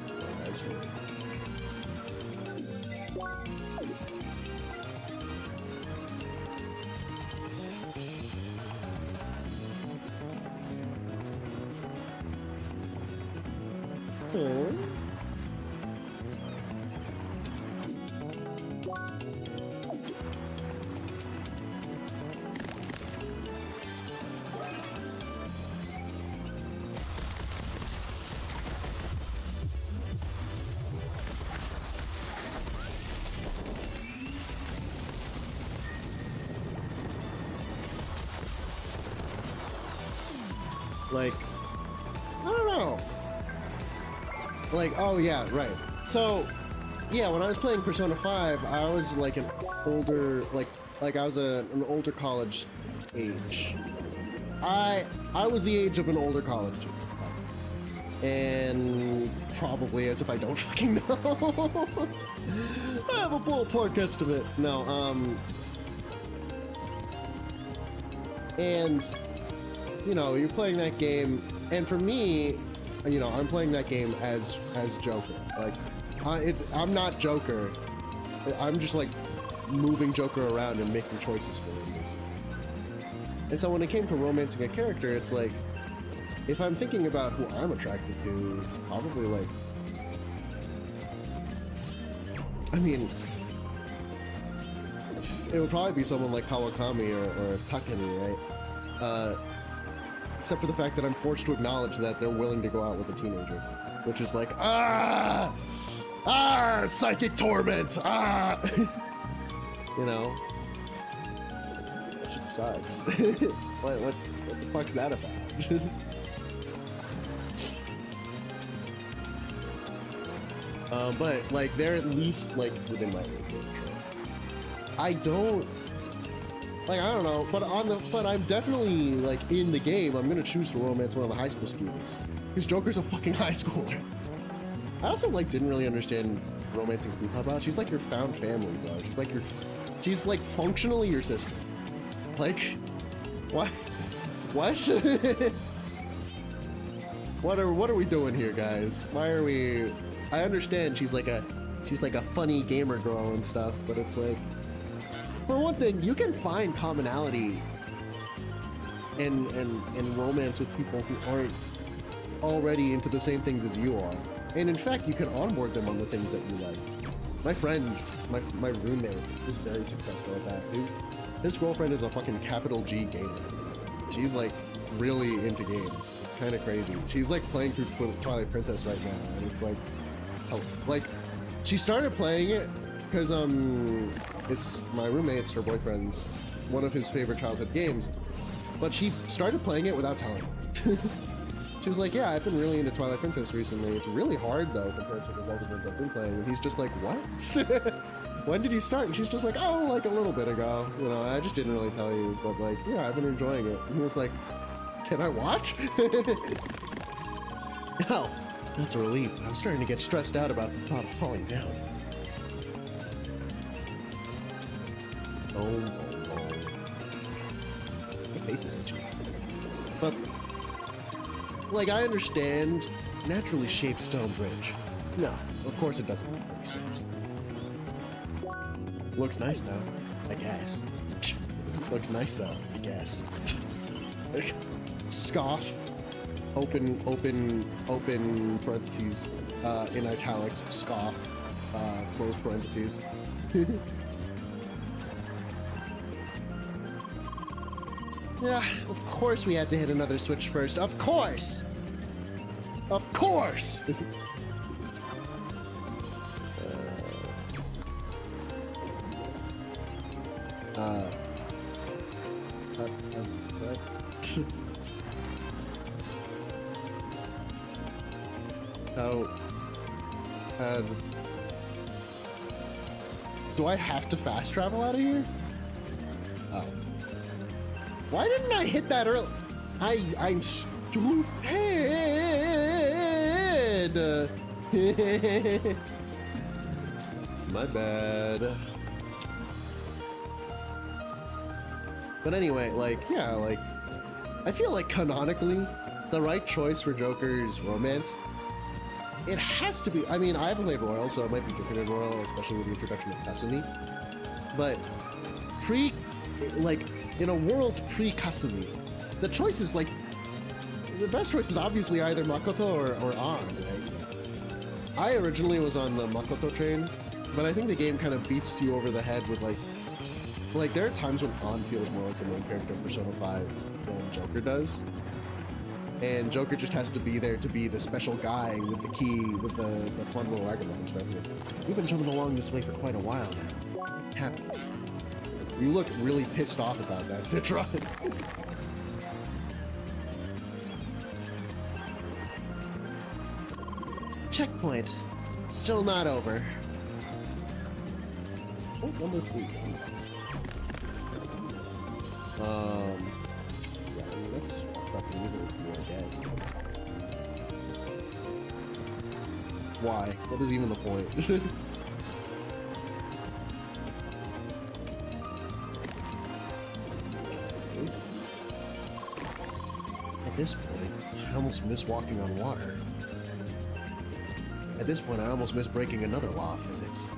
[SPEAKER 1] Oh, that's here. Like, I don't know. Like, oh yeah, right. So, yeah, when I was playing Persona 5, I was like an older, like I was an older college age. I was the age of an older college student. And probably, as if I don't fucking know. I have a ballpark estimate. No, and you know, you're playing that game, and for me, you know, I'm playing that game as Joker. Like, I'm not Joker. I'm just like moving Joker around and making choices for him. And so when it came to romancing a character, it's like, if I'm thinking about who I'm attracted to, it's probably like, I mean, it would probably be someone like Kawakami or Takemi, right? Except for the fact that I'm forced to acknowledge that they're willing to go out with a teenager, which is like, psychic torment, you know, that shit sucks. what the fuck's that about? But like, they're at least like within my age range. I don't know, but I'm definitely like in the game. I'm gonna choose to romance one of the high school students because Joker's a fucking high schooler. I also like didn't really understand romancing Futaba. She's like your found family, bro. She's like functionally your sister. Like, what? What are we doing here, guys? Why are we? I understand she's like a funny gamer girl and stuff, but it's like, for one thing, you can find commonality and romance with people who aren't already into the same things as you are. And in fact, you can onboard them on the things that you like. My friend, my roommate, is very successful at that. His girlfriend is a fucking capital G gamer. She's like really into games. It's kind of crazy. She's like playing through Twilight Princess right now, and it's like, she started playing it because it's my roommate's, her boyfriend's, one of his favorite childhood games, but she started playing it without telling him. She was like, yeah, I've been really into Twilight Princess recently. It's really hard though compared to the Zelda games I've been playing. And he's just like, what? When did you start? And she's just like, oh, like a little bit ago. You know, I just didn't really tell you, but like, yeah, I've been enjoying it. And he was like, can I watch? Oh, that's a relief. I'm starting to get stressed out about the thought of falling down. Oh. The face is itchy. But, like, I understand naturally shaped stone bridge. No, of course it doesn't make sense. Looks nice though, I guess. Looks nice though, I guess. Scoff. Open parentheses, in italics, scoff, close parentheses. Yeah, of course we had to hit another switch first. Of course! Of course! What? How... do I have to fast travel out of here? Oh. Why didn't I hit that early? I'm stupid. My bad. But anyway, like, yeah, like, I feel like canonically, the right choice for Joker's romance, it has to be, I mean, I haven't played Royal, so it might be different in Royal, especially with the introduction of Kasumi. But in a world pre-Kasumi, the choice is like, the best choice is obviously either Makoto or An, right? I originally was on the Makoto train, but I think the game kind of beats you over the head with like there are times when An feels more like the main character of Persona 5 than Joker does. And Joker just has to be there to be the special guy with the key, with the fun little ragamuffins for everything. We've been jumping along this way for quite a while now. Happy. You look really pissed off about that, Citra. Checkpoint. Still not over. Oh, number 3. Yeah, I mean, that's fucking evil, I guess. Why? What is even the point? At this point, I almost miss walking on water. At this point, I almost miss breaking another law of physics.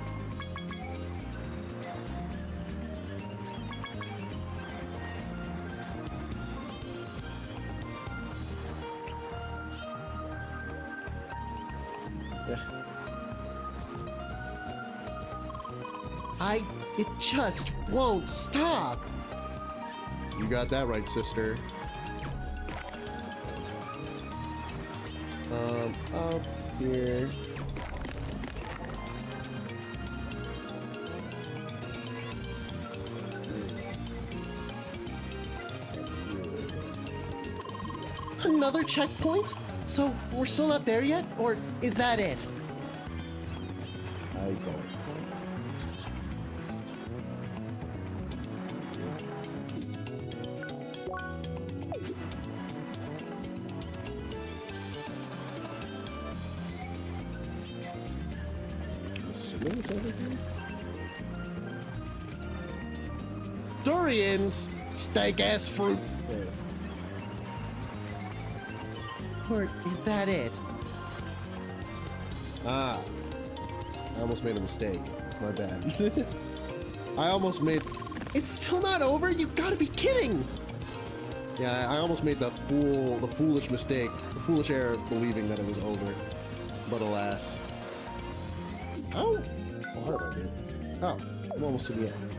[SPEAKER 1] It just won't stop. You got that right, sister. Up here. Another checkpoint? So we're still not there yet? Or is that it? I don't. It's over here. Durians! Steak ass fruit! Or is that it? Ah. I almost made a mistake. It's my bad. I almost made... It's still not over? You gotta be kidding! Yeah, I almost made the foolish mistake, the foolish error of believing that it was over. But alas. How far am I in? Oh, I'm almost to the end.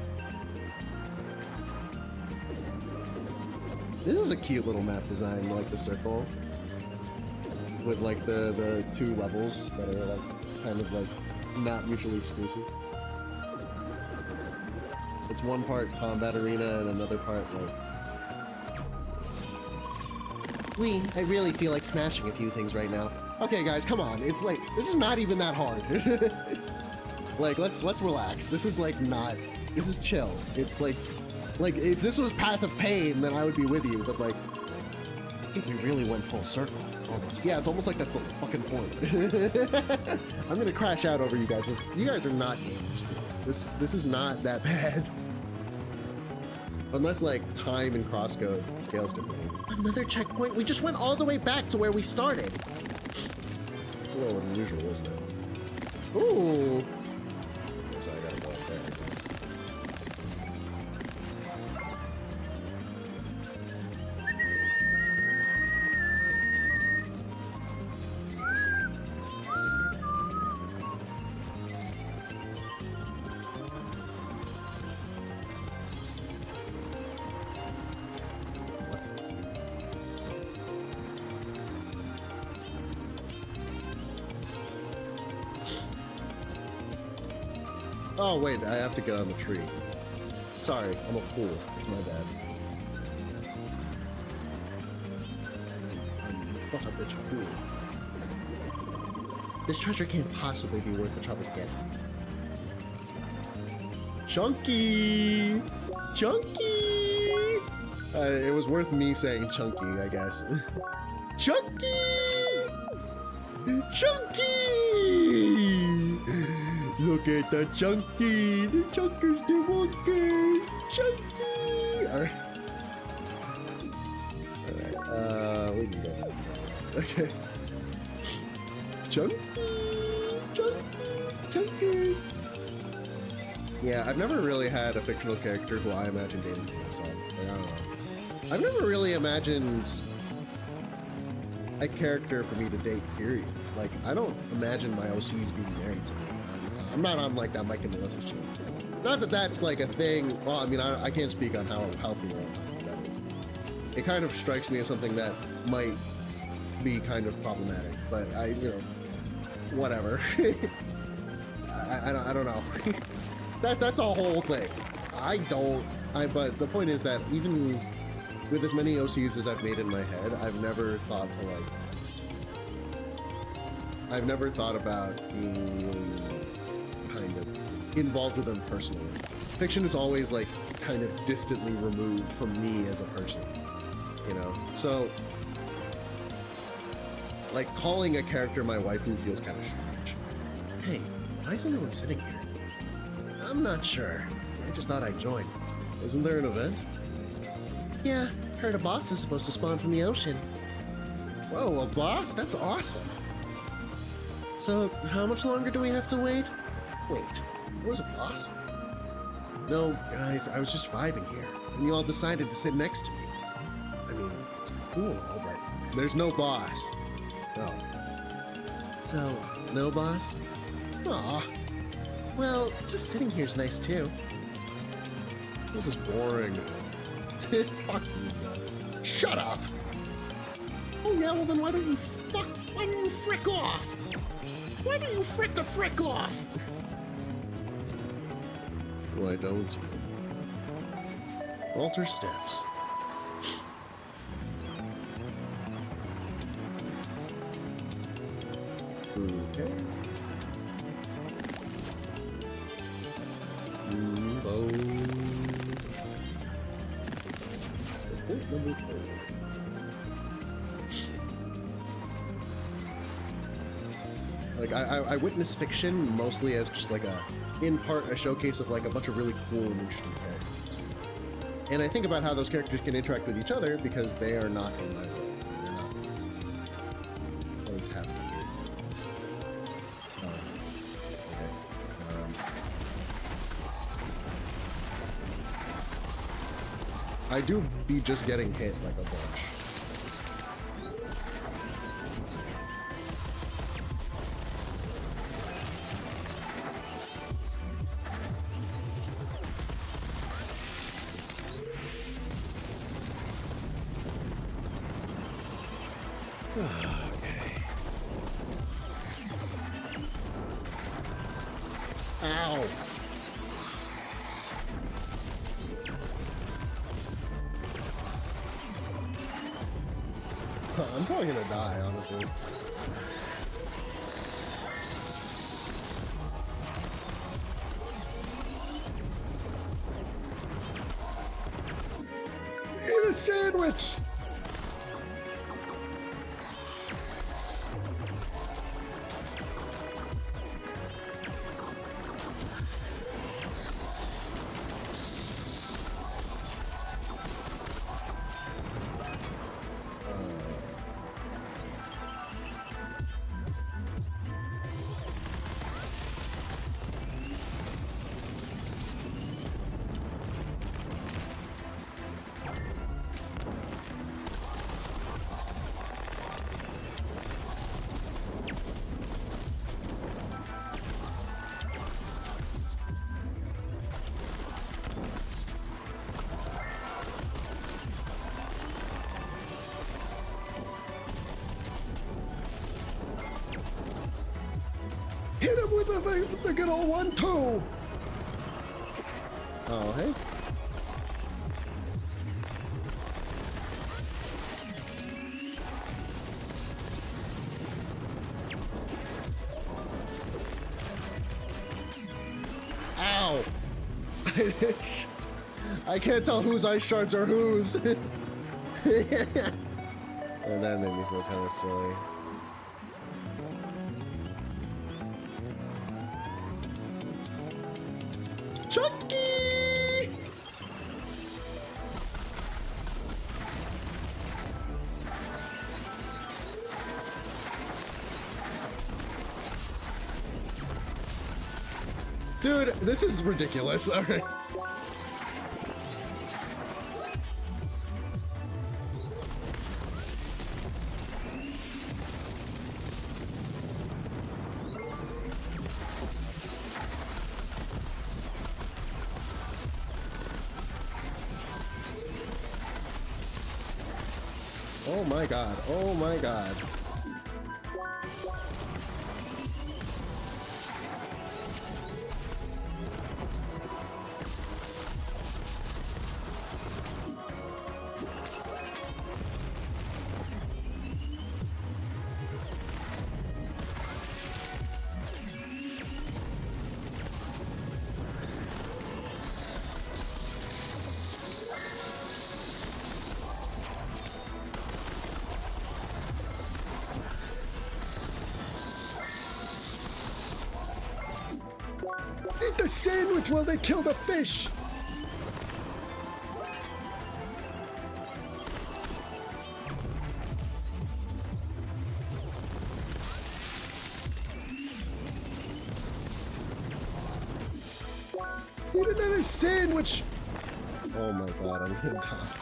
[SPEAKER 1] This is a cute little map design, like the circle. With like the 2 levels that are like kind of like not mutually exclusive. It's one part combat arena and another part like... I really feel like smashing a few things right now. Okay guys, come on. It's like, this is not even that hard. Like, let's relax. This is like not, this is chill. It's like if this was Path of Pain, then I would be with you, but like, I think we really went full circle. Almost. Yeah, it's almost like that's the fucking point. I'm gonna crash out over you guys. You guys are not gamers. This is not that bad. Unless like time and CrossCode scales differently. Another checkpoint? We just went all the way back to where we started. It's a little unusual, isn't it? Ooh. So I gotta go up there, I guess. Oh, wait, I have to get on the tree. Sorry, I'm a fool. It's my bad. What a bitch fool. This treasure can't possibly be worth the trouble to get. Chunky! Chunky! It was worth me saying chunky, I guess. Chunky! Chunky! Look at the chunky! The chunkers, the walkers! Chunky! Alright. Alright, we can go. Okay. Chunky! Chunkies! Chunkers! Yeah, I've never really had a fictional character who I imagine dating myself. Like, I don't know. I've never really imagined a character for me to date, period. Like, I don't imagine my OCs being married to me. I'm not on, like, that Mike and Melissa shit. Not that that's, like, a thing. Well, I mean, I can't speak on how healthy that is. It kind of strikes me as something that might be kind of problematic, but you know, whatever. I don't know. That's a whole thing. But the point is that even with as many OCs as I've made in my head, I've never thought about being really kind of involved with them personally. Fiction is always like kind of distantly removed from me as a person, you know? So, like, calling a character my waifu feels kind of strange. Hey, why is everyone sitting here? I'm not sure. I just thought I'd join. Isn't there an event? Yeah, heard a boss is supposed to spawn from the ocean. Whoa, a boss? That's awesome. So, how much longer do we have to wait? Wait, there was a boss? No, guys, I was just vibing here, and you all decided to sit next to me. I mean, it's cool, but there's no boss. Oh. So, no boss? Aw. Well, just sitting here's nice too. This is boring. Fuck you. Shut up! Oh yeah, well then why don't you frick off? Why don't you frick the frick off? Why don't you? Alter steps. Okay. Number 4. Like, I witness fiction mostly as just like in part a showcase of like a bunch of really cool and interesting characters. And I think about how those characters can interact with each other because they are not in my world. They're not what is happening here. I do be just getting hit like a bunch. Okay. Ow! I'm probably gonna die, honestly. Eat a sandwich! Hit him with the good old 1-2! Oh, hey. Ow! I can't tell whose ice shards are whose. And that made me feel kind of silly. Chucky! Dude, this is ridiculous. All right. Oh my god, oh my god. Eat the sandwich while they kill the fish! Eat another sandwich! Oh my god, I'm gonna die.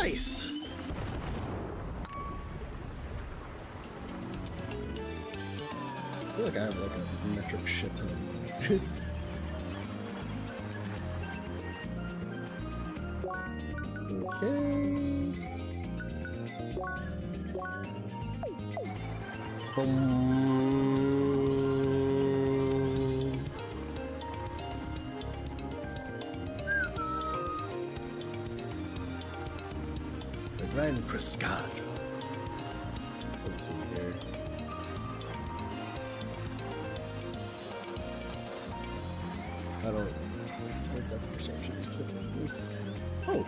[SPEAKER 1] Nice! I feel like I have like a metric shit ton of money. Okay. The Grand Cruscado. Let's see here. I don't think that perception is killing me. Oh!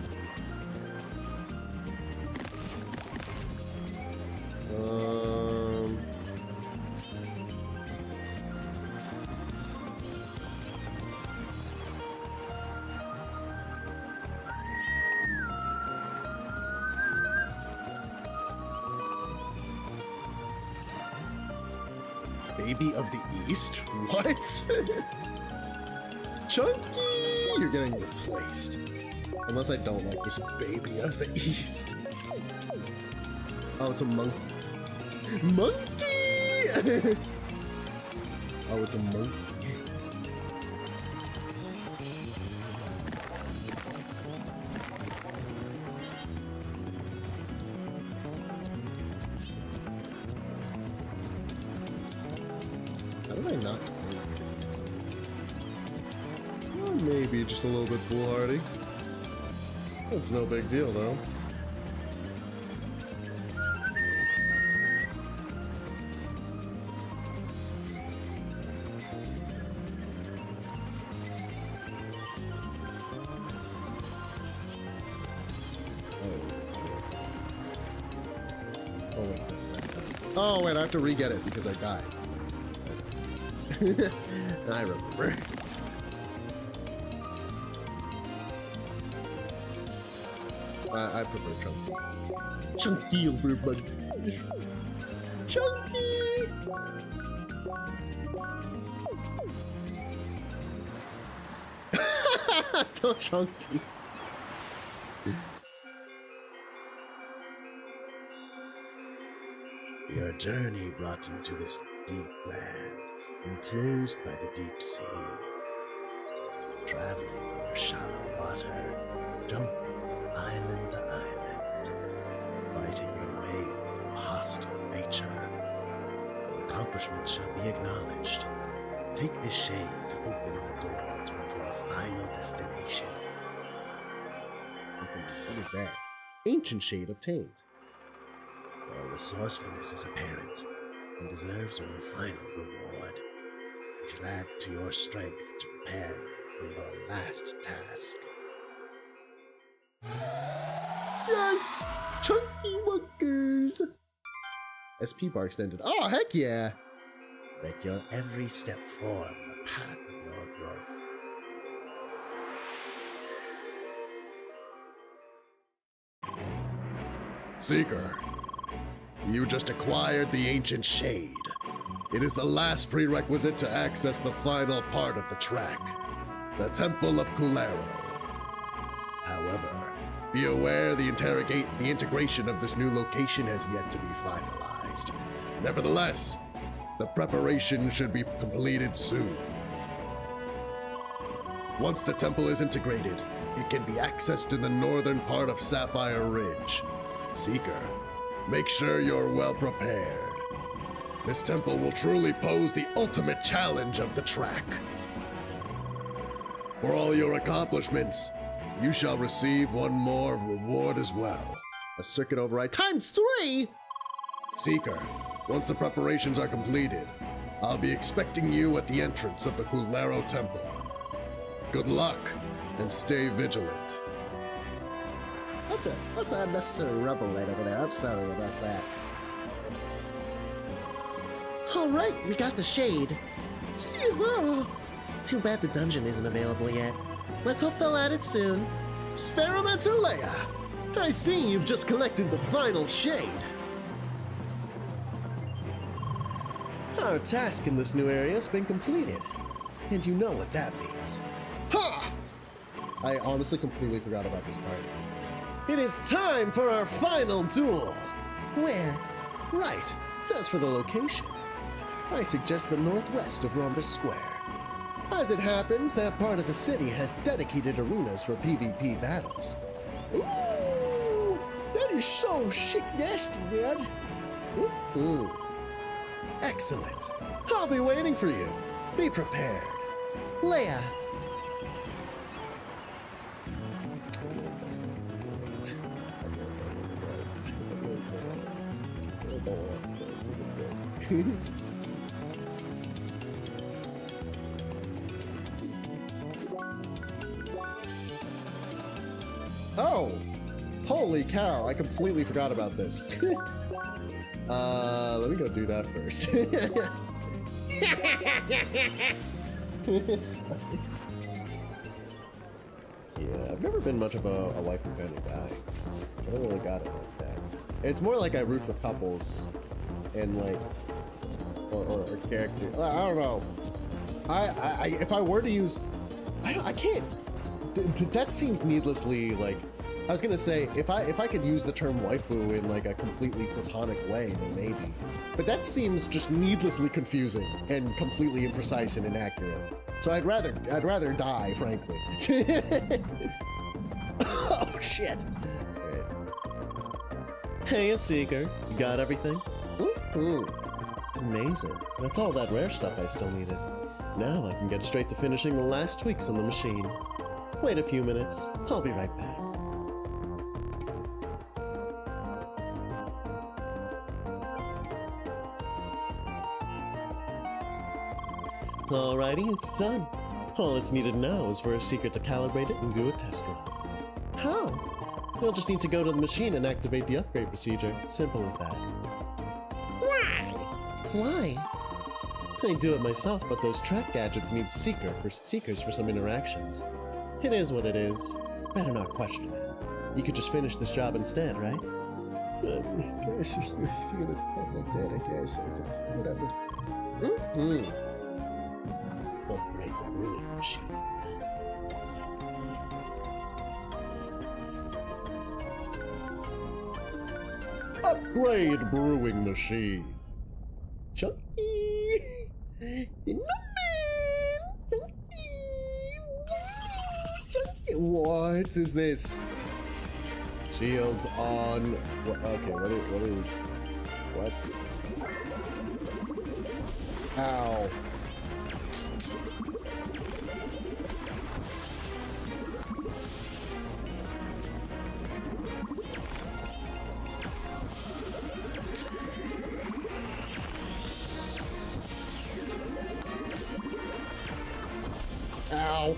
[SPEAKER 1] Baby of the East? What? Chunky! You're getting replaced. Unless I don't like this baby of the East. Oh, it's a monkey. Monkey! Oh, it's a monkey. How did I not? Well, maybe just a little bit foolhardy. That's no big deal, though. Oh wait, I have to re-get it because I died. I remember. I prefer Chunky. Chunky over Monkey. Chunky! Go Chunky. Your journey brought you to this deep land, enclosed by the deep sea. Traveling over shallow water, jumping from island to island, fighting your way through hostile nature. Your accomplishments shall be acknowledged. Take this shade to open the door toward your final destination. What is that? Ancient shade obtained. Your resourcefulness is apparent and deserves one final reward. It shall add to your strength to prepare for your last task. Yes! Chunky Wunkers! SP bar extended. Oh, heck yeah! Let your every step form the path of your growth. Seeker, you just acquired the Ancient Shade. It is the last prerequisite to access the final part of the track, the Temple of Kulero. However, be aware the integration of this new location has yet to be finalized. Nevertheless, the preparation should be completed soon. Once the temple is integrated, it can be accessed in the northern part of Sapphire Ridge. Seeker, make sure you're well prepared. This temple will truly pose the ultimate challenge of the track. For all your accomplishments, you shall receive one more reward as well. A circuit override ×3! Seeker, once the preparations are completed, I'll be expecting you at the entrance of the Kulero Temple. Good luck, and stay vigilant. What's an unnecessary rubble right over there? I'm sorry about that. All right, we got the shade. Yeah. Too bad the dungeon isn't available yet. Let's hope they'll add it soon. Spheromancer Leia, I see you've just collected the final shade. Our task in this new area has been completed, and you know what that means. Ha! I honestly completely forgot about this part. It is time for our final duel! Where? Right, as for the location, I suggest the northwest of Rhombus Square. As it happens, that part of the city has dedicated arenas for PvP battles. Ooh, that is so sick nasty, man. Ooh. Excellent. I'll be waiting for you. Be prepared. Leia. Oh! Holy cow, I completely forgot about this. Let me go do that first. Yeah, I've never been much of a waifu kind of guy. I don't really got it like that. It's more like I root for couples and like, or characters. I don't know. If I were to use, I can't. That seems needlessly like. I was gonna say if I could use the term waifu in like a completely platonic way, then maybe. But that seems just needlessly confusing and completely imprecise and inaccurate. So I'd rather die, frankly. Oh shit! Right. Hey, Seeker, you got everything? Ooh, amazing. That's all that rare stuff I still needed. Now I can get straight to finishing the last tweaks on the machine. Wait a few minutes. I'll be right back. Alrighty, it's done. All that's needed now is for a Seeker to calibrate it and do a test run. How? You'll just need to go to the machine and activate the upgrade procedure. Simple as that. Why? Why? I do it myself, but those track gadgets need seekers for some interactions. It is what it is. Better not question it. You could just finish this job instead, right? I guess if you're gonna talk like that, I guess. Whatever. Upgrade the brewing machine. Upgrade brewing machine. Chunky. Chunky. What is this? Shields on. Okay, what? Ow. Ow.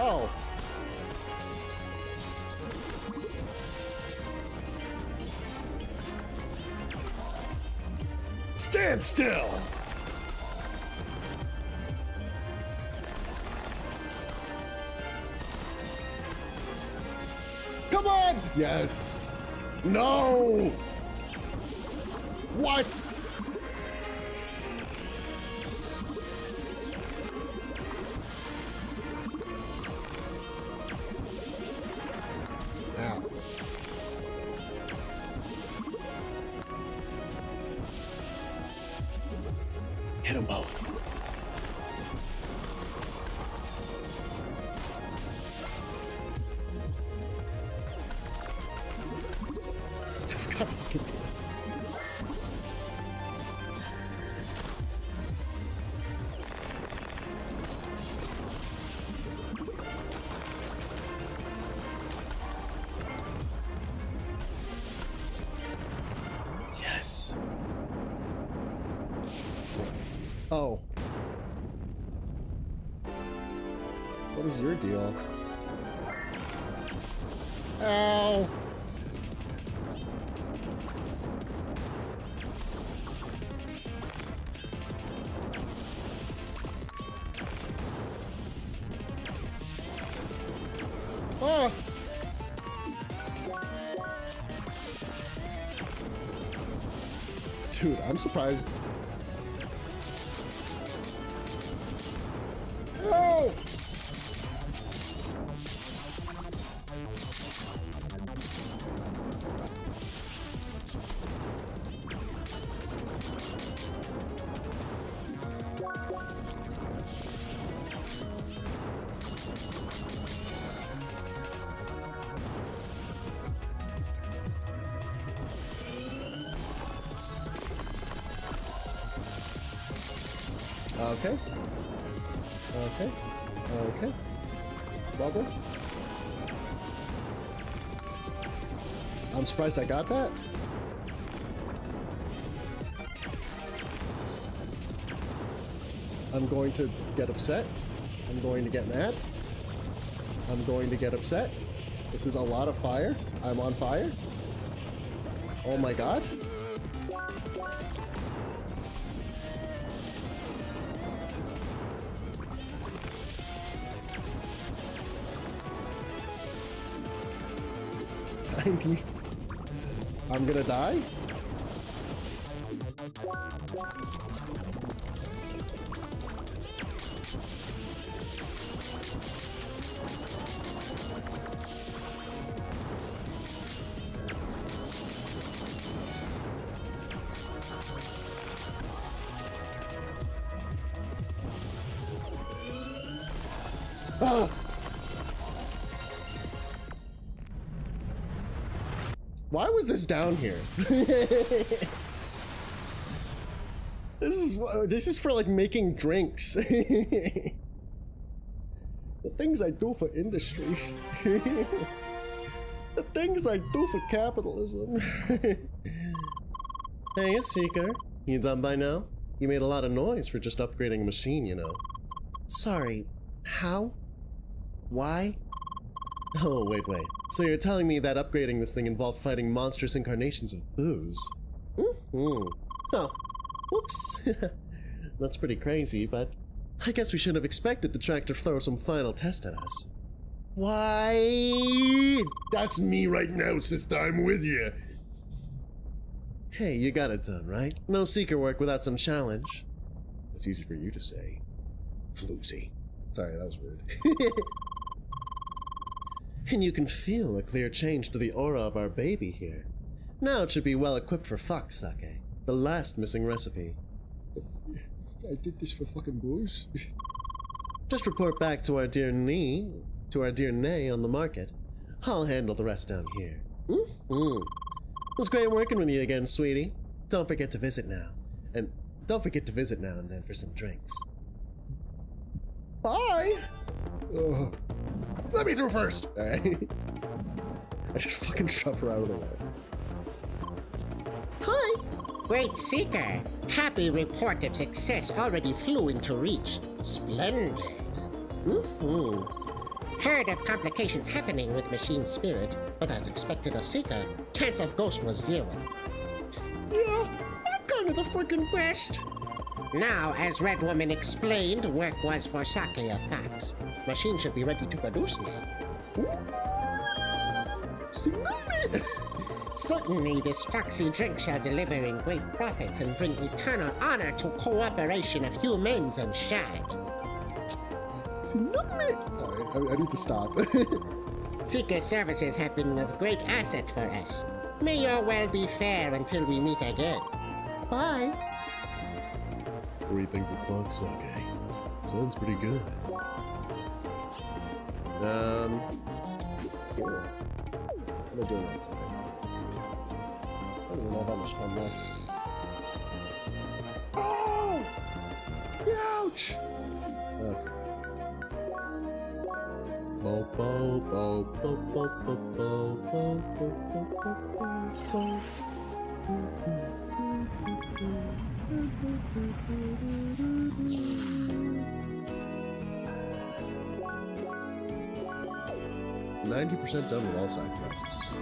[SPEAKER 1] Oh. Stand still. Come on. Yes. No. What? Ow. Hit them both. God fucking damn. Yes. Oh. What is your deal? Ow. Ah. Dude, I'm surprised. Oh! Okay. Okay. Okay. Bubble. I'm surprised I got that. I'm going to get upset. I'm going to get mad. I'm going to get upset. This is a lot of fire. I'm on fire. Oh my god. I'm gonna die? Ah! Why was this down here? This is for like making drinks. The things I do for industry. The things I do for capitalism. Hey, a seeker. You done by now? You made a lot of noise for just upgrading a machine, you know. Sorry, how? Why? Oh, wait. So you're telling me that upgrading this thing involved fighting monstrous incarnations of booze? Mm-hmm. Oh, whoops. That's pretty crazy, but I guess we should have expected the track to throw some final test at us. Why?
[SPEAKER 2] That's me right now, sister. I'm with you.
[SPEAKER 1] Hey, you got it done, right? No Seeker work without some challenge.
[SPEAKER 2] It's easy for you to say. Floozy. Sorry, that was rude.
[SPEAKER 1] And you can feel a clear change to the aura of our baby here. Now it should be well equipped for fox sake, the last missing recipe.
[SPEAKER 2] I did this for fucking booze?
[SPEAKER 1] Just report back to our dear Nay on the market. I'll handle the rest down here. It was great working with you again, sweetie. Don't forget to visit now. And don't forget to visit now and then for some drinks. Bye!
[SPEAKER 2] Let me through first!
[SPEAKER 1] Alright. I just fucking shove her out of the way.
[SPEAKER 3] Hi! Great Seeker! Happy report of success already flew into reach. Splendid. Heard of complications happening with machine spirit, but as expected of Seeker, chance of ghost was 0. Yeah, I'm kind of the freaking best. Now, as Red Woman explained, work was for sake of facts. Machine should be ready to produce now. Certainly, this foxy drink shall deliver in great profits and bring eternal honor to cooperation of humans and shag.
[SPEAKER 2] I need to stop.
[SPEAKER 3] Seeker services have been of great asset for us. May your well be fair until we meet again. Bye.
[SPEAKER 1] 3 things of fox sake. Sounds pretty good. Yeah. What am I doing that today? I don't even know how much time left.
[SPEAKER 2] Oh! Ouch!
[SPEAKER 1] Okay. Bo bo bo bo bo bo bo bo bo bo bo. 90% done with all side quests.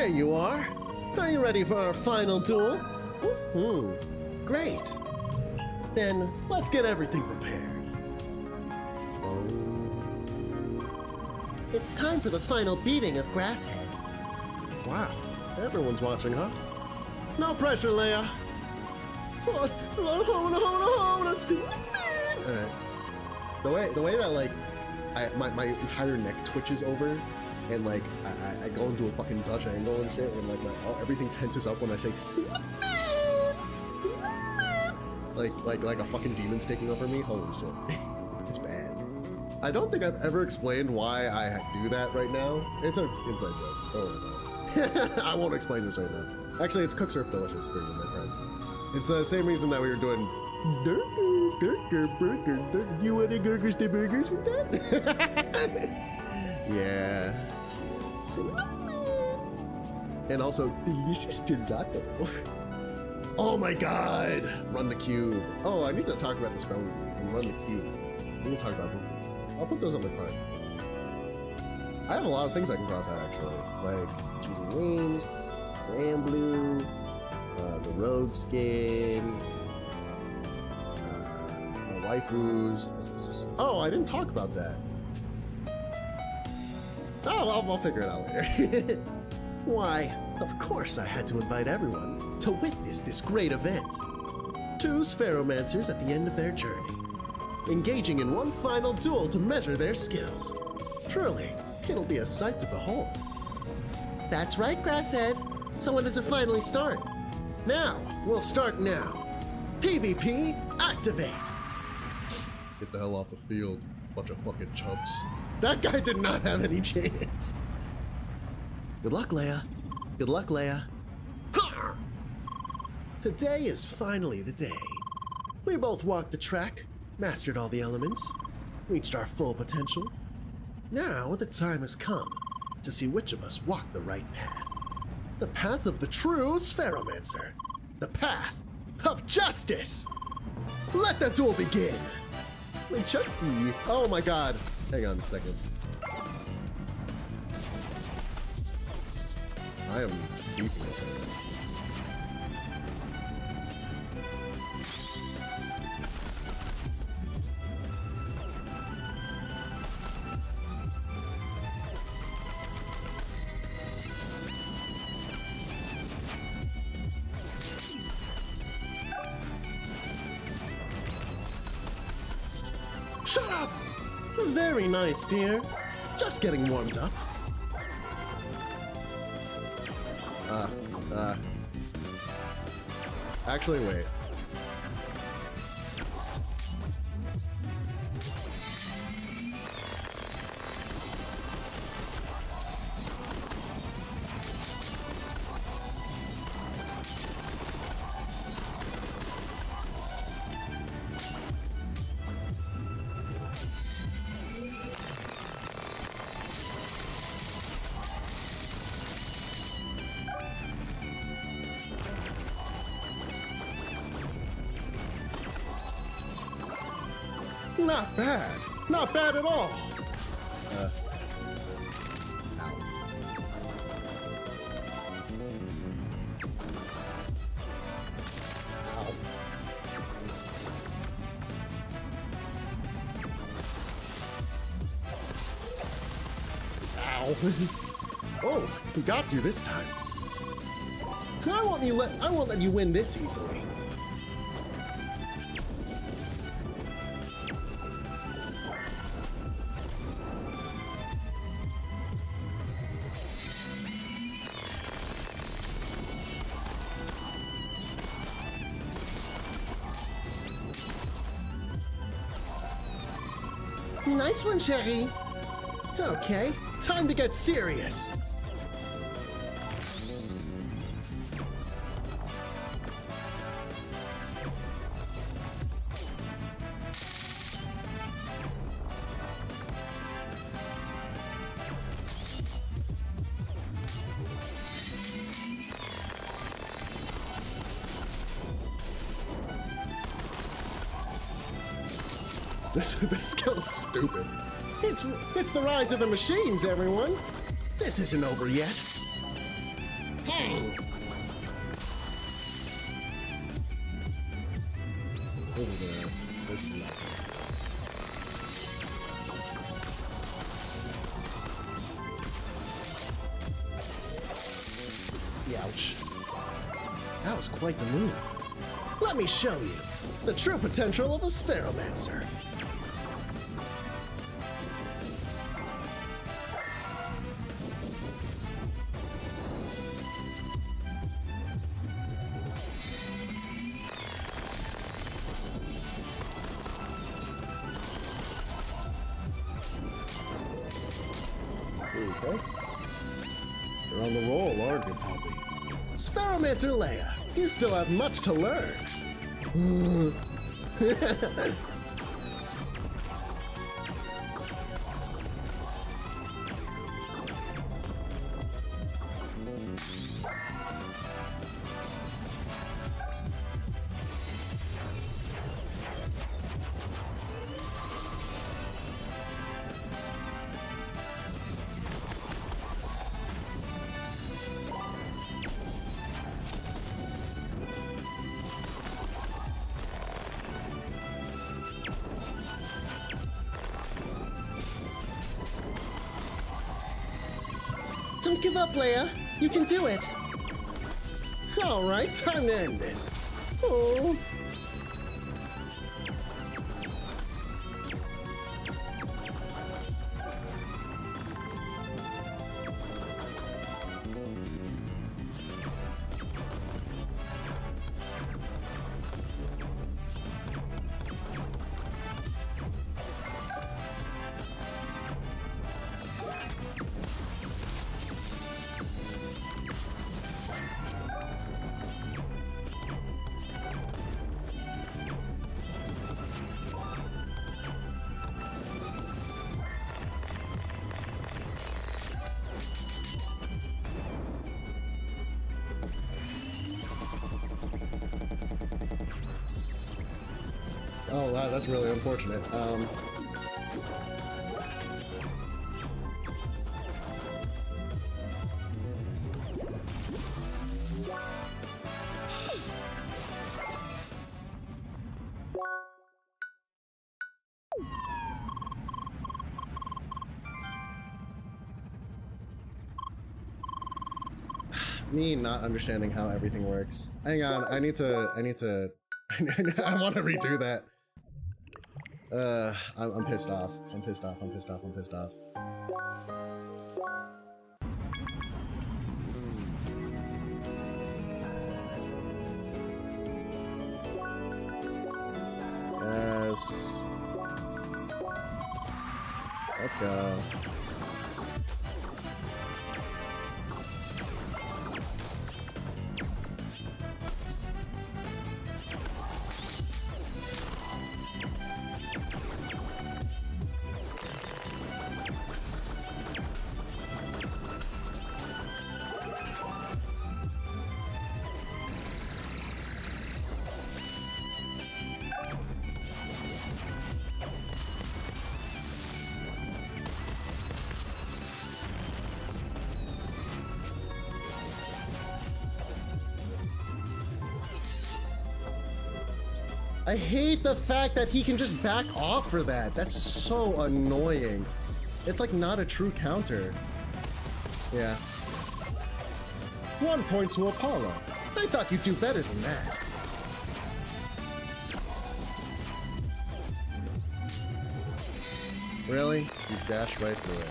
[SPEAKER 1] There you are. Are you ready for our final duel? Great. Then let's get everything prepared. It's time for the final beating of Grasshead. Wow, everyone's watching, huh? No pressure, Leia. Alright. The way that like my entire neck twitches over, and like I go into a fucking Dutch angle and shit, and like everything tenses up when I say like a fucking demon's taking over me. Holy shit, it's bad. I don't think I've ever explained why I do that right now. It's an inside joke. Don't worry about it. I won't explain this right now. Actually, it's Cook Surf Delicious 3 with my friend. It's the same reason that we were doing burger. You want to burgers to burgers with that? Yeah. And also delicious gelato. Oh my god! Run the cube. Oh, I need to talk about the spelling bee and run the cube. We can talk about both of these things. I'll put those on the card. I have a lot of things I can cross out actually, like cheese and wings, Grand Blue, the Rogue skin, the waifus. Oh, I didn't talk about that. Oh, I'll figure it out later. Why, of course I had to invite everyone to witness this great event. 2 Spheromancers at the end of their journey, engaging in one final duel to measure their skills. Truly, it'll be a sight to behold. That's right, Grasshead. So when does it finally start? Now, we'll start now. PvP, activate! Get the hell off the field, bunch of fucking chumps. That guy did not have any chance. Good luck, Leia. Good luck, Leia. Ha! Today is finally the day. We both walked the track, mastered all the elements, reached our full potential. Now the time has come to see which of us walked the right path. The path of the true Spheromancer. The path of justice. Let the duel begin. Wait, Chucky. Oh my god. Hang on a second. I am beefing with him. Shut up! Very nice, dear. Just getting warmed up. Actually, wait. Not bad. Not bad at all. Ow. Ow. Oh, he got you this time. I won't let you win this easily. Nice one, Sherry. Okay, time to get serious. This skill's stupid. It's the rise of the machines, everyone. This isn't over yet.
[SPEAKER 2] This is not.
[SPEAKER 1] Ouch. That was quite the move. Let me show you the true potential of a spheromancer.
[SPEAKER 2] Okay. You're on the roll, aren't you, Poppy?
[SPEAKER 1] Spheromancer Leia, you still have much to learn. Don't give up, Leia. You can do it. All right, time to end this. Oh.
[SPEAKER 2] Oh, wow, that's really unfortunate.
[SPEAKER 1] Me not understanding how everything works. Hang on, I need to, I want to redo that. I'm pissed off. I'm pissed off. Yes. Let's go. I hate the fact that he can just back off for that. That's so annoying. It's like not a true counter. Yeah. 1 point to Apollo. I thought you'd do better than that. Really? You dashed right through it.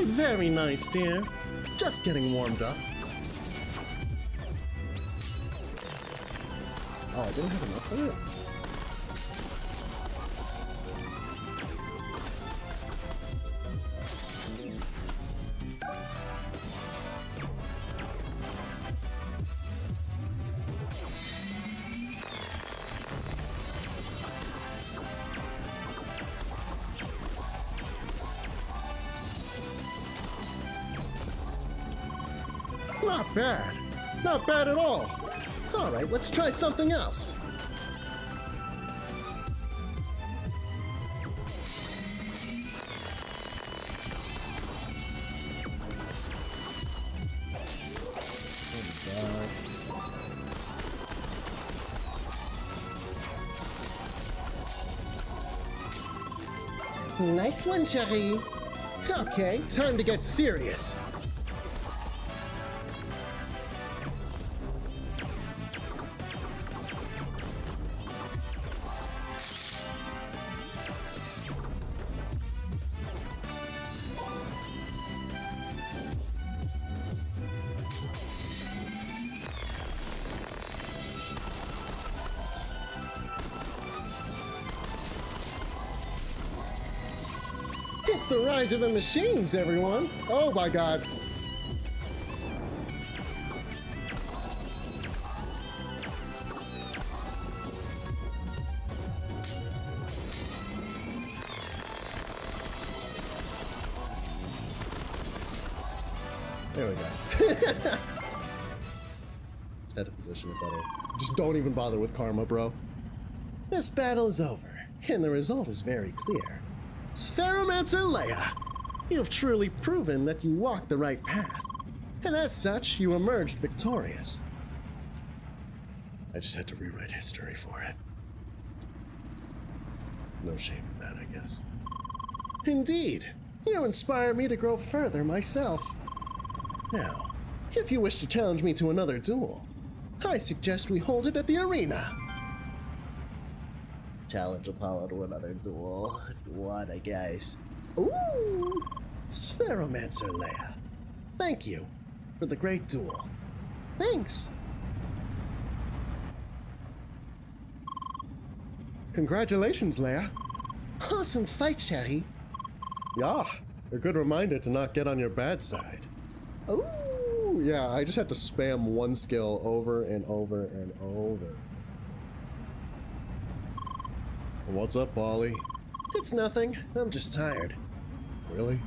[SPEAKER 1] Very nice, dear. Just getting warmed up.
[SPEAKER 2] Oh, I didn't have enough for it?
[SPEAKER 1] Not bad. Not bad at all. All right, let's try something else. Nice one, Cherie. Okay, time to get serious. It's the rise of the machines, everyone! Oh my god! There we go. Just had to position it better. Just don't even bother with karma, bro. This battle is over, and the result is very clear. Spheromancer Leia, you have truly proven that you walked the right path, and as such, you emerged victorious. I just had to rewrite history for it. No shame in that, I guess. Indeed, you inspire me to grow further myself. Now, if you wish to challenge me to another duel, I suggest we hold it at the arena. Challenge Apollo to another duel, if you want, I guess. Ooh! Spheromancer Leia. Thank you for the great duel. Thanks. Congratulations, Leia. Awesome fight, Cherie. Yeah, a good reminder to not get on your bad side. Ooh! Yeah, I just had to spam one skill over and over and over. What's up, Ballin? It's nothing. I'm just tired. Really?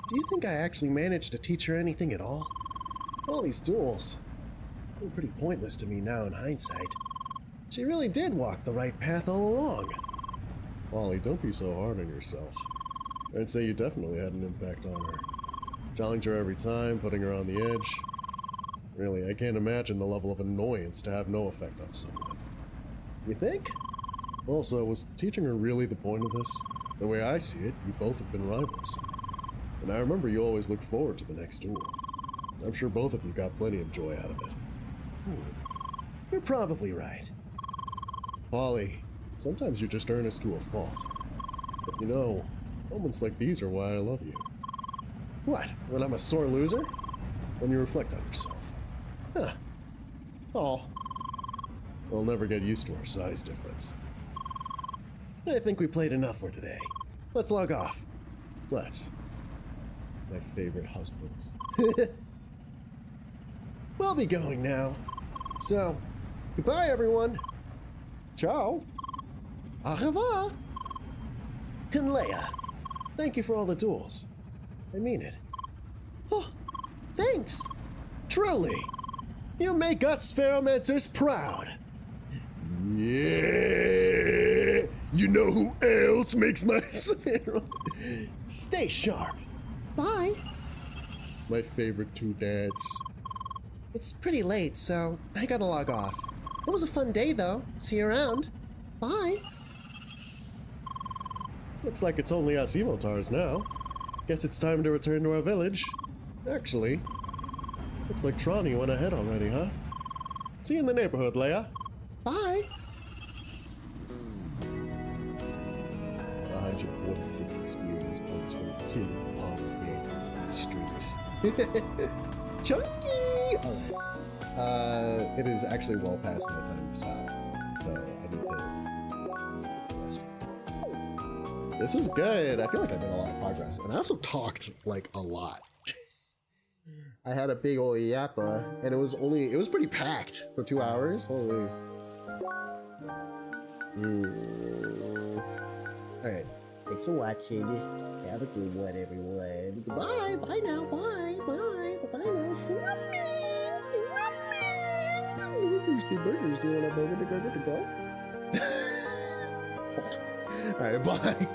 [SPEAKER 1] Do you think I actually managed to teach her anything at all? All these duels seem pretty pointless to me now in hindsight. She really did walk the right path all along. Ballin, don't be so hard on yourself. I'd say you definitely had an impact on her. Challenging her every time, putting her on the edge. Really, I can't imagine the level of annoyance to have no effect on someone. You think? Also, was teaching her really the point of this? The way I see it, you both have been rivals. And I remember you always looked forward to the next duel. I'm sure both of you got plenty of joy out of it. You're probably right. Ballin, sometimes you're just earnest to a fault. But you know, moments like these are why I love you. What, when I'm a sore loser? When you reflect on yourself. Huh. Oh. We'll never get used to our size difference. I think we played enough for today. Let's log off. Let's. My favorite husbands. We'll be going now. So, goodbye everyone. Ciao. Au revoir. And Leia, thank you for all the duels. I mean it. Oh, thanks. Truly. You make us Spheromancers proud. Yeah! You know who else makes my Sphero? Stay sharp. Bye. My favorite two dads. It's pretty late, so I gotta log off. It was a fun day, though. See you around. Bye. Looks like it's only us Emotars now. Guess it's time to return to our village. Actually, looks like Trani went ahead already, huh? See you in the neighborhood, Leia. Bye. 146 experience points from killing Ballin dead in the streets. Chunky! Alright. It is actually well past my time to stop, so I need to rest. This was good. I feel like I made a lot of progress, and I also talked, like, a lot. I had a big old yappa, and it was pretty packed for 2 hours. Holy. Alright, thanks for watching. Have a good one, everyone. Goodbye. Bye now. Bye. Bye. Bye now. See you, man. See you, man. Steve Burger's doing a moment to go. Alright, bye.